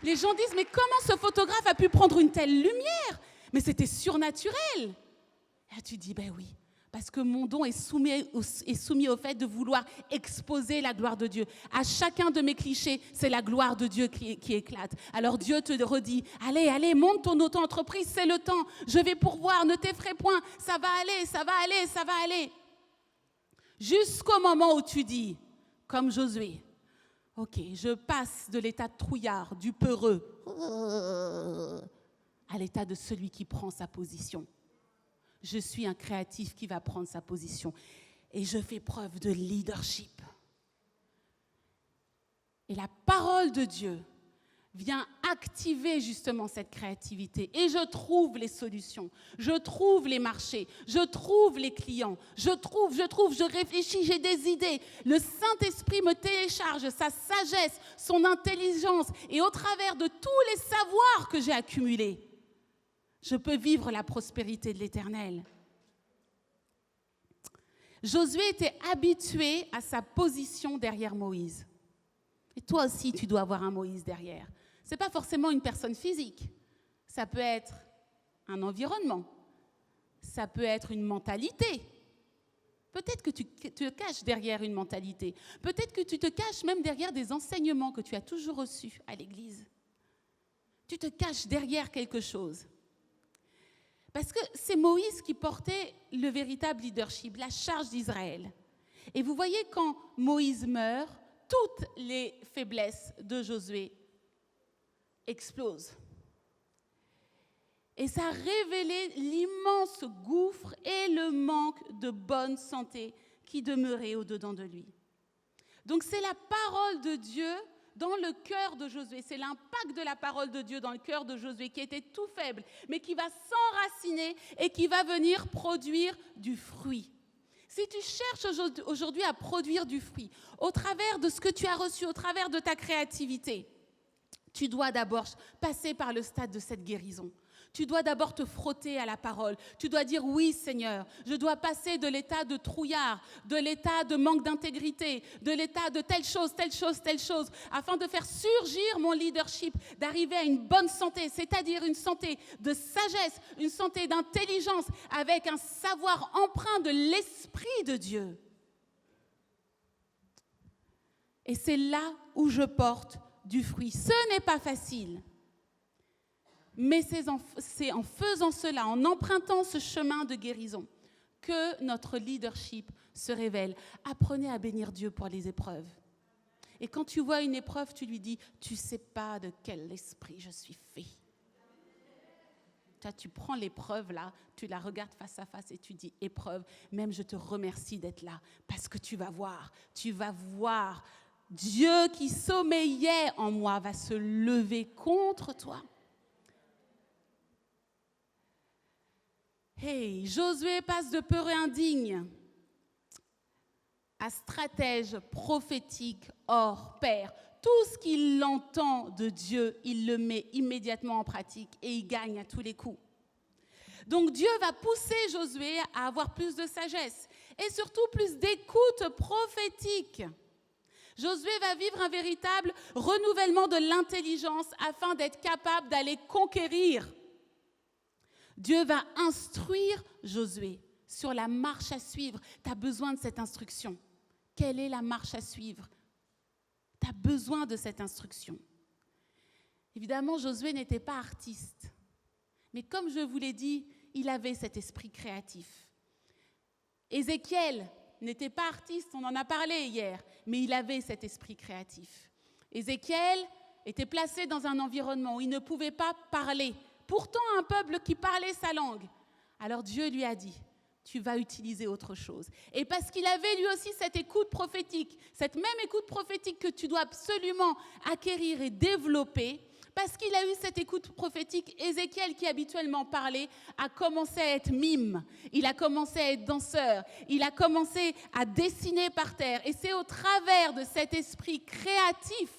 Les gens disent « Mais comment ce photographe a pu prendre une telle lumière ?» Mais c'était surnaturel. Et là, tu dis « Ben oui. » Parce que mon don est soumis au fait de vouloir exposer la gloire de Dieu. À chacun de mes clichés, c'est la gloire de Dieu qui éclate. Alors Dieu te redit, allez, monte ton auto-entreprise, c'est le temps. Je vais pourvoir, ne t'effraie point, ça va aller, ça va aller, ça va aller. Jusqu'au moment où tu dis, comme Josué, ok, je passe de l'état de trouillard, du peureux, à l'état de celui qui prend sa position. Je suis un créatif qui va prendre sa position. Et je fais preuve de leadership. Et la parole de Dieu vient activer justement cette créativité. Et je trouve les solutions. Je trouve les marchés. Je trouve les clients. Je réfléchis, j'ai des idées. Le Saint-Esprit me télécharge sa sagesse, son intelligence. Et au travers de tous les savoirs que j'ai accumulés, je peux vivre la prospérité de l'Éternel. Josué était habitué à sa position derrière Moïse. Et toi aussi, tu dois avoir un Moïse derrière. Ce n'est pas forcément une personne physique. Ça peut être un environnement. Ça peut être une mentalité. Peut-être que tu te caches derrière une mentalité. Peut-être que tu te caches même derrière des enseignements que tu as toujours reçus à l'église. Tu te caches derrière quelque chose. Parce que c'est Moïse qui portait le véritable leadership, la charge d'Israël. Et vous voyez, quand Moïse meurt, toutes les faiblesses de Josué explosent. Et ça a révélé l'immense gouffre et le manque de bonne santé qui demeurait au-dedans de lui. Donc c'est la parole de Dieu dans le cœur de Josué. C'est l'impact de la parole de Dieu dans le cœur de Josué qui était tout faible, mais qui va s'enraciner et qui va venir produire du fruit. Si tu cherches aujourd'hui à produire du fruit, au travers de ce que tu as reçu, au travers de ta créativité, tu dois d'abord passer par le stade de cette guérison. Tu dois d'abord te frotter à la parole. Tu dois dire oui, Seigneur. Je dois passer de l'état de trouillard, de l'état de manque d'intégrité, de l'état de telle chose, afin de faire surgir mon leadership, d'arriver à une bonne santé, c'est-à-dire une santé de sagesse, une santé d'intelligence, avec un savoir empreint de l'Esprit de Dieu. Et c'est là où je porte du fruit. Ce n'est pas facile. Mais c'est en faisant cela, en empruntant ce chemin de guérison, que notre leadership se révèle. Apprenez à bénir Dieu pour les épreuves. Et quand tu vois une épreuve, tu lui dis, tu ne sais pas de quel esprit je suis fait. Tu prends l'épreuve là, tu la regardes face à face et tu dis, épreuve, même je te remercie d'être là, parce que tu vas voir, Dieu qui sommeillait en moi va se lever contre toi. Hey, Josué passe de peureux indigne à stratège prophétique hors pair. Tout ce qu'il entend de Dieu, il le met immédiatement en pratique et il gagne à tous les coups. Donc Dieu va pousser Josué à avoir plus de sagesse et surtout plus d'écoute prophétique. Josué va vivre un véritable renouvellement de l'intelligence afin d'être capable d'aller conquérir. Dieu va instruire Josué sur la marche à suivre. Tu as besoin de cette instruction. Quelle est la marche à suivre? Tu as besoin de cette instruction. Évidemment, Josué n'était pas artiste. Mais comme je vous l'ai dit, il avait cet esprit créatif. Ézéchiel n'était pas artiste, on en a parlé hier, mais il avait cet esprit créatif. Ézéchiel était placé dans un environnement où il ne pouvait pas parler. Pourtant, un peuple qui parlait sa langue. Alors Dieu lui a dit, tu vas utiliser autre chose. Et parce qu'il avait lui aussi cette écoute prophétique, cette même écoute prophétique que tu dois absolument acquérir et développer, parce qu'il a eu cette écoute prophétique, Ézéchiel qui habituellement parlait a commencé à être mime, il a commencé à être danseur, il a commencé à dessiner par terre. Et c'est au travers de cet esprit créatif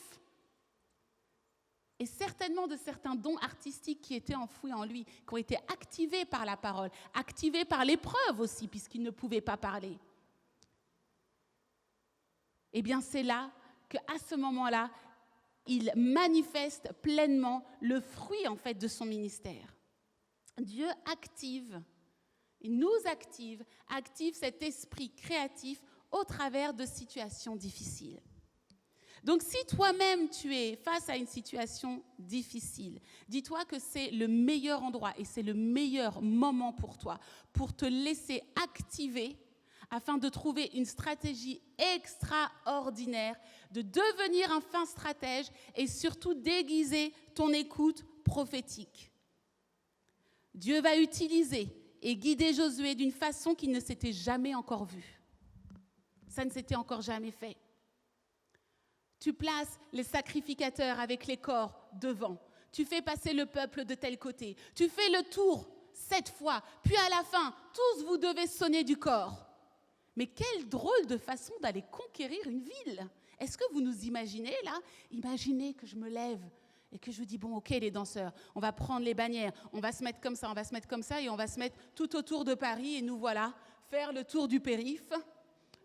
et certainement de certains dons artistiques qui étaient enfouis en lui, qui ont été activés par la parole, activés par l'épreuve aussi, puisqu'il ne pouvait pas parler. Eh bien, c'est là qu'à ce moment-là, il manifeste pleinement le fruit, en fait, de son ministère. Dieu active cet esprit créatif au travers de situations difficiles. Donc, si toi-même, tu es face à une situation difficile, dis-toi que c'est le meilleur endroit et c'est le meilleur moment pour toi, pour te laisser activer afin de trouver une stratégie extraordinaire, de devenir un fin stratège et surtout déguiser ton écoute prophétique. Dieu va utiliser et guider Josué d'une façon qui ne s'était jamais encore vue. Ça ne s'était encore jamais fait. Tu places les sacrificateurs avec les corps devant. Tu fais passer le peuple de tel côté. Tu fais le tour 7 fois. Puis à la fin, tous vous devez sonner du corps. Mais quelle drôle de façon d'aller conquérir une ville. Est-ce que vous nous imaginez là? Imaginez que je me lève et que je vous dis, bon, ok les danseurs, on va prendre les bannières, on va se mettre comme ça et on va se mettre tout autour de Paris et nous voilà, faire le tour du périph'.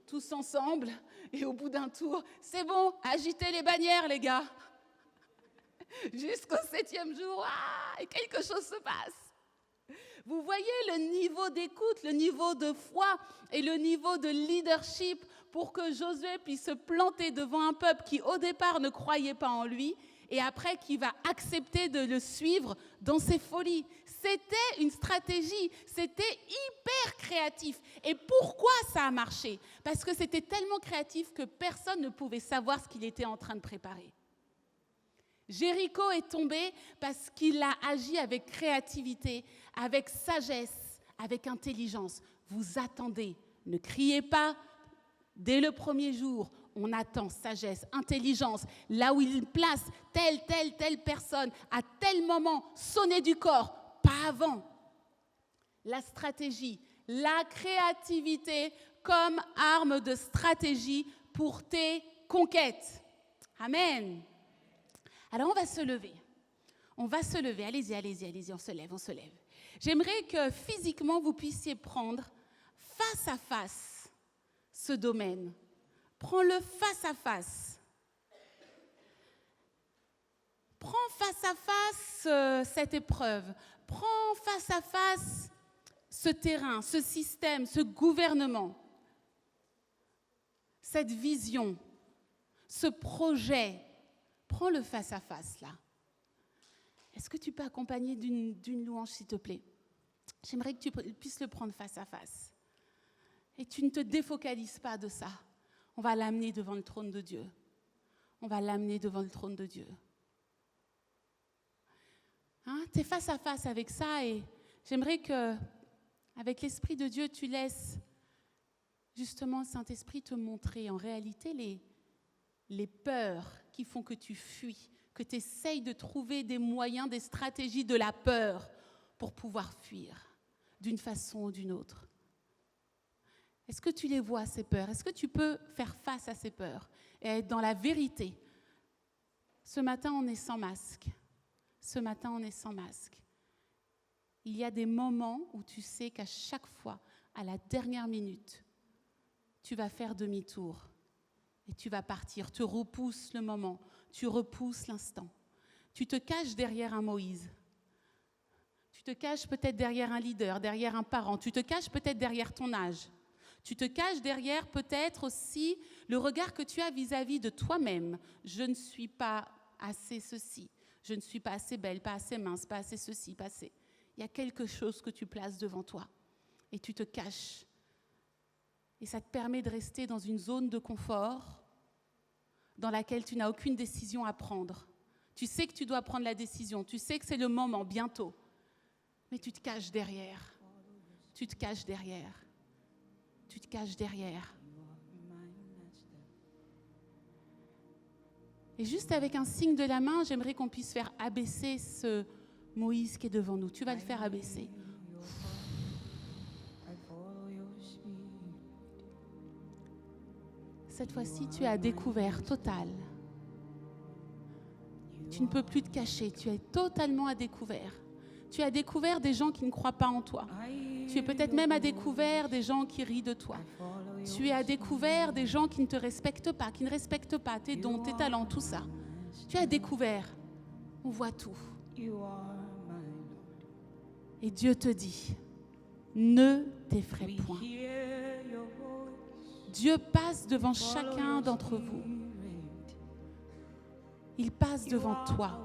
Tous ensemble, et au bout d'un tour, c'est bon, agitez les bannières, les gars. Jusqu'au 7e jour, et quelque chose se passe. Vous voyez le niveau d'écoute, le niveau de foi et le niveau de leadership pour que Josué puisse se planter devant un peuple qui, au départ, ne croyait pas en lui et après, qui va accepter de le suivre dans ses folies. C'était une stratégie, c'était hyper créatif. Et pourquoi ça a marché? Parce que c'était tellement créatif que personne ne pouvait savoir ce qu'il était en train de préparer. Jéricho est tombé parce qu'il a agi avec créativité, avec sagesse, avec intelligence. Vous attendez, ne criez pas dès le premier jour. On attend sagesse, intelligence, là où il place telle personne, à tel moment, sonner du corps, pas avant. La stratégie, la créativité comme arme de stratégie pour tes conquêtes. Amen. Alors on va se lever. Allez-y, on se lève. J'aimerais que physiquement vous puissiez prendre face à face ce domaine. Prends-le face à face. Prends face à face cette épreuve. Prends face à face ce terrain, ce système, ce gouvernement, cette vision, ce projet. Prends-le face à face là. Est-ce que tu peux accompagner d'une louange, s'il te plaît? J'aimerais que tu puisses le prendre face à face. Et tu ne te défocalises pas de ça. On va l'amener devant le trône de Dieu. Tu es face à face avec ça et j'aimerais que, avec l'Esprit de Dieu, tu laisses justement le Saint-Esprit te montrer en réalité les peurs qui font que tu fuis, que tu essayes de trouver des moyens, des stratégies de la peur pour pouvoir fuir d'une façon ou d'une autre. Est-ce que tu les vois, ces peurs? Est-ce que tu peux faire face à ces peurs et être dans la vérité? Ce matin, on est sans masque. Il y a des moments où tu sais qu'à chaque fois, à la dernière minute, tu vas faire demi-tour et tu vas partir. Tu repousses le moment, tu repousses l'instant. Tu te caches derrière un Moïse. Tu te caches peut-être derrière un leader, derrière un parent. Tu te caches peut-être derrière ton âge. Tu te caches derrière peut-être aussi le regard que tu as vis-à-vis de toi-même. Je ne suis pas assez ceci. Je ne suis pas assez belle, pas assez mince, pas assez ceci, pas assez. Il y a quelque chose que tu places devant toi et tu te caches. Et ça te permet de rester dans une zone de confort dans laquelle tu n'as aucune décision à prendre. Tu sais que tu dois prendre la décision, tu sais que c'est le moment, bientôt. Mais tu te caches derrière. Et juste avec un signe de la main, j'aimerais qu'on puisse faire abaisser ce Moïse qui est devant nous. Tu vas le faire abaisser. Cette fois-ci, tu as découvert total. Tu ne peux plus te cacher, tu es totalement à découvert. Tu as découvert des gens qui ne croient pas en toi. Tu es peut-être même à découvert des gens qui rient de toi. Tu es à découvert des gens qui ne te respectent pas, qui ne respectent pas tes dons, tes talents, tout ça. Tu as découvert. On voit tout. Et Dieu te dit, ne t'effraie point. Dieu passe devant chacun d'entre vous. Il passe devant toi.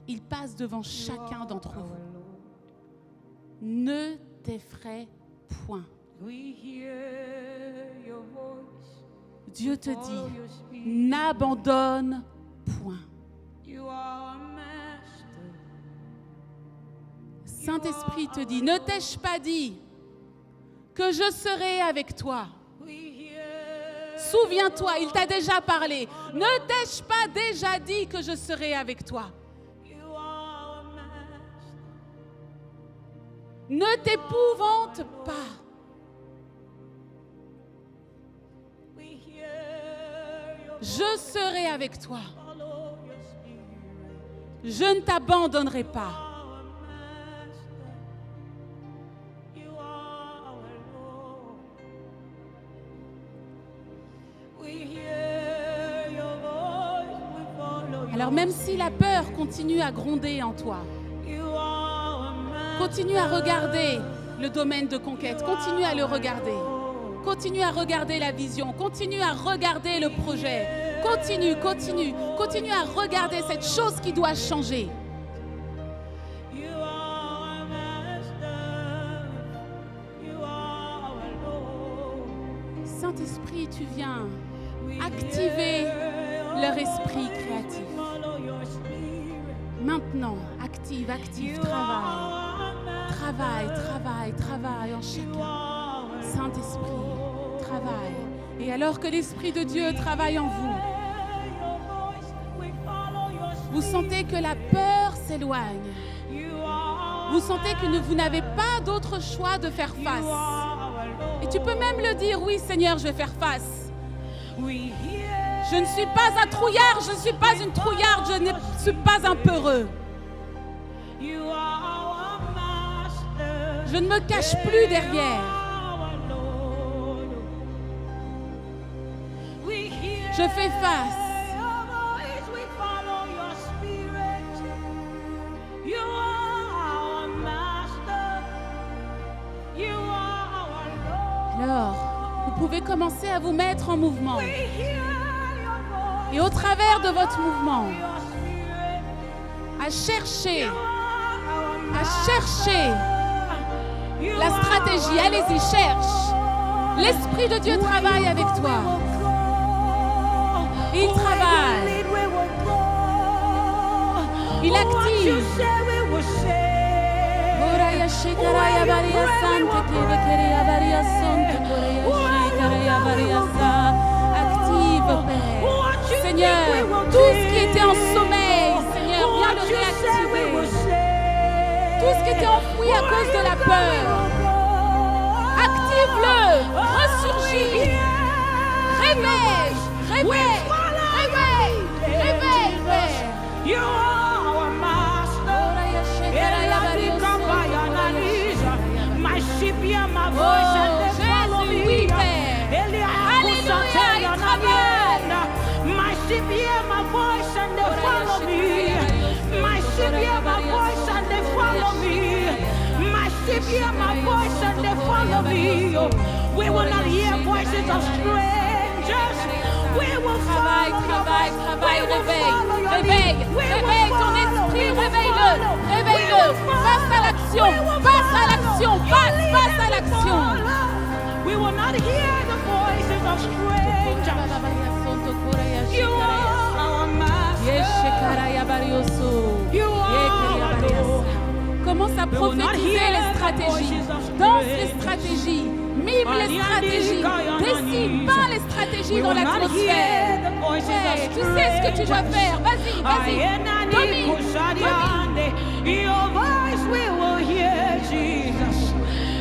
Il passe devant chacun d'entre vous. Ne t'effraie point. Dieu te dit, n'abandonne point. Saint-Esprit te dit, ne t'ai-je pas dit que je serai avec toi? Souviens-toi, il t'a déjà parlé. Ne t'ai-je pas déjà dit que je serai avec toi? Ne t'épouvante pas. Je serai avec toi. Je ne t'abandonnerai pas. Alors même si la peur continue à gronder en toi, continue à regarder le domaine de conquête, continue à le regarder. Continue à regarder la vision, continue à regarder le projet. Continue à regarder cette chose qui doit changer. Saint-Esprit, tu viens activer leur esprit créatif. Maintenant, active, travaille en chacun. Saint-Esprit, travaille. Et alors que l'Esprit de Dieu travaille en vous, vous sentez que la peur s'éloigne. Vous sentez que vous n'avez pas d'autre choix de faire face. Et tu peux même le dire, oui Seigneur, je vais faire face. Je ne suis pas un trouillard, je ne suis pas une trouillarde, je ne suis pas un peureux. Je ne me cache plus derrière. Je fais face. Alors, vous pouvez commencer à vous mettre en mouvement. Et au travers de votre mouvement, à chercher la stratégie. Allez-y, cherche. L'Esprit de Dieu travaille avec toi. Il travaille. Il active. Active, Père. Seigneur, tout ce qui était en sommeil, Seigneur, viens le réactiver. Tout ce qui était enfoui à cause de la peur, active-le, ressurgis. Réveille, réveille, réveille, réveille, Père. You are our master. My sheep hear my voice and they follow me. Alléluia, il travaille. My sheep hear my voice and they follow me. My sheep hear my voice and they follow me. My sheep hear my voice and they follow me. We will not hear voices of strangers. We will Travaille, réveille ton esprit, réveille-le, passe à l'action, passe à l'action. We will not hear the voices of strangers. You are our master. You are our Lord. Commence à prophétiser les stratégies, danse les stratégies, mime les stratégies, dessine, peins les stratégies dans l'atmosphère. Ouais, tu sais ce que tu dois faire, vas-y, domine. Your voice we will hear, Jesus.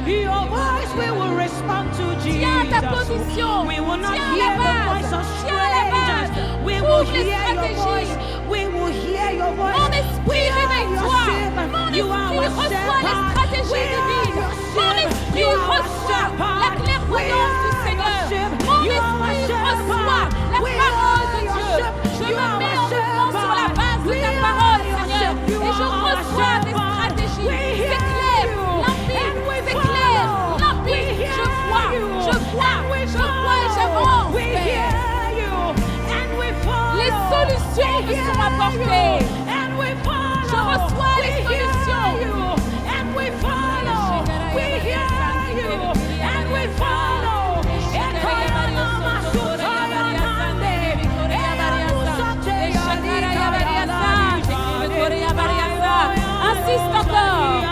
Your voice we will respond to, Jesus. Tiens ta position, We will not tiens hear la the voice base, of tiens la strangers. base, We will ouvre les hear your voice. stratégies. We will hear your voice. Mon esprit, réveille-toi. Mon You are esprit our reçoit les shepherd. stratégies We are divines. your Mon shepherd. esprit You are our reçoit shepherd. la clairvoyance du Seigneur. Mon esprit reçoit la parole de Dieu. Je me mets en mouvement sur la base de ta parole, Seigneur. Et je reçois des stratégies. C'est clair, limpide. C'est clair, limpide. Je vois et j'avance. Père. Les solutions me sont apportées. Je reçois les solutions. Insiste encore.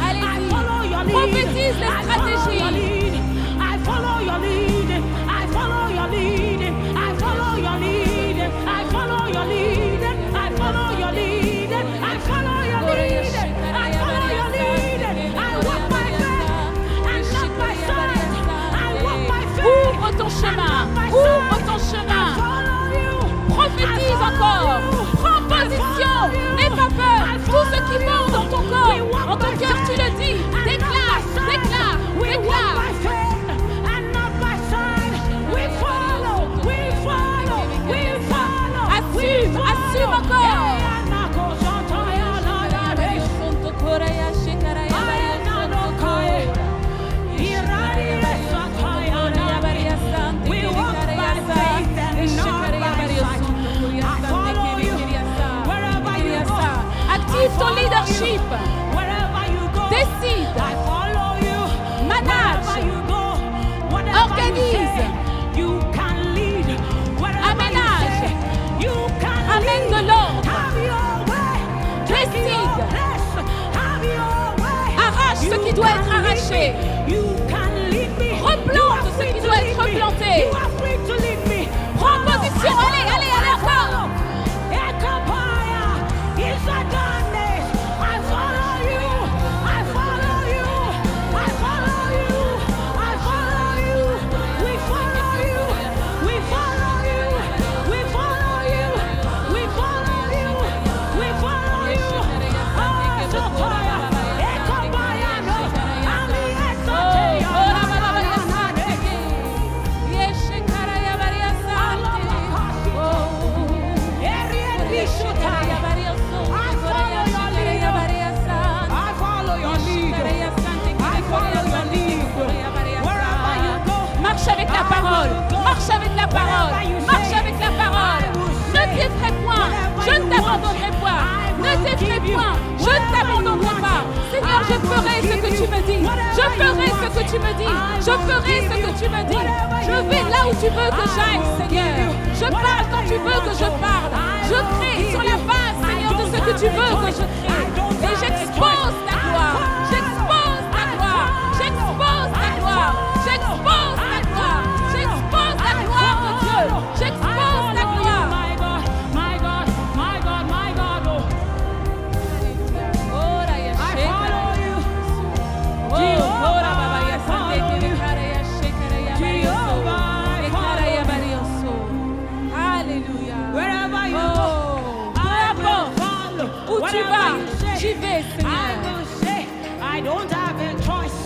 Allez-y, prophétise les stratégies. que tu me dis. Je ferai ce que tu me dis. Je vais là où tu veux que j'aille, Seigneur. Je parle quand tu veux que je parle. Je crée sur la base, Seigneur, de ce que tu veux que je crée. Et j'expose ta gloire. J'expose ta gloire. J'expose ta gloire. J'expose ta gloire. J'expose ta gloire, mon Dieu. J'expose ta gloire. My God, my God, my God, my God. Oh, I follow you. Jehovah, I follow you. Jehovah, I follow you. Alléluia. Wherever you Oh, go, peu I will importe follow. où tu Whatever vas, you say, j'y vais, I Seigneur. will say, I don't have a choice.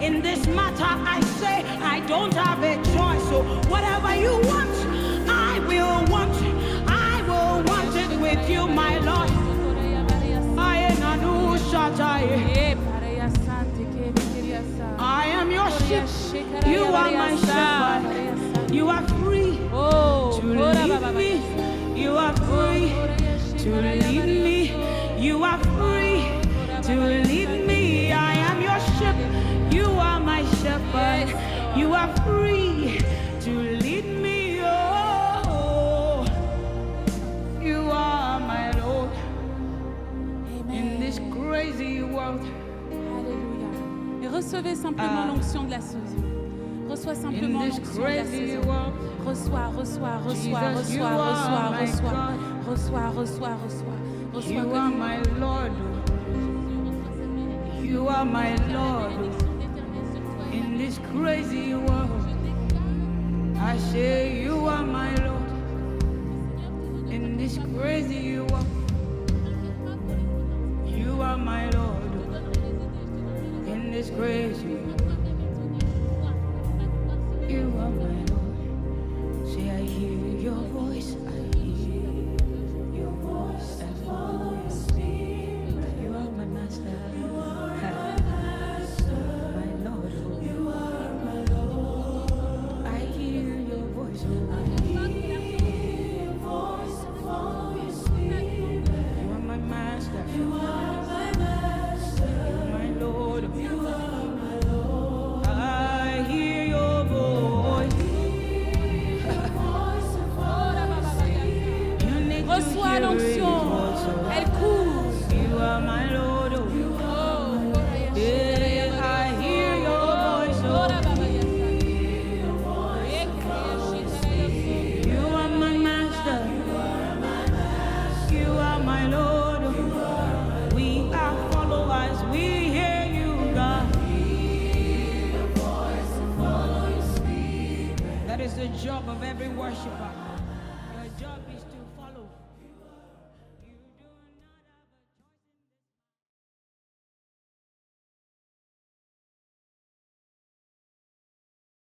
In this matter, I say, I don't have a choice. So whatever you want, I will want. I will want it with you, my Lord. I am your sheep. You are my shepherd. You are free to lead me. You are free to lead me. You are free to lead me. I am your sheep. You are my shepherd. You are free to lead me. Oh, you are my Lord. In this crazy world. Alléluia. Et recevez simplement l'onction de la saison. Reçois simplement l'onction de la saison. Reçois, reçois, reçois, reçois, reçois, reçois, reçois, reçois, reçois. You are my Lord. You are my Lord. In this crazy world, I say you are my Lord. In this crazy world, you are my Lord. In this crazy world, you are my Lord. Say I hear your voice. I hear your voice and follow your spirit. You are my master. Reçois l'onction, elle court. You are my Lord. Yeah, I hear your voice. You are my master. You are my Lord. We are followers. We hear you, God. That is the job of every worshiper. Your job is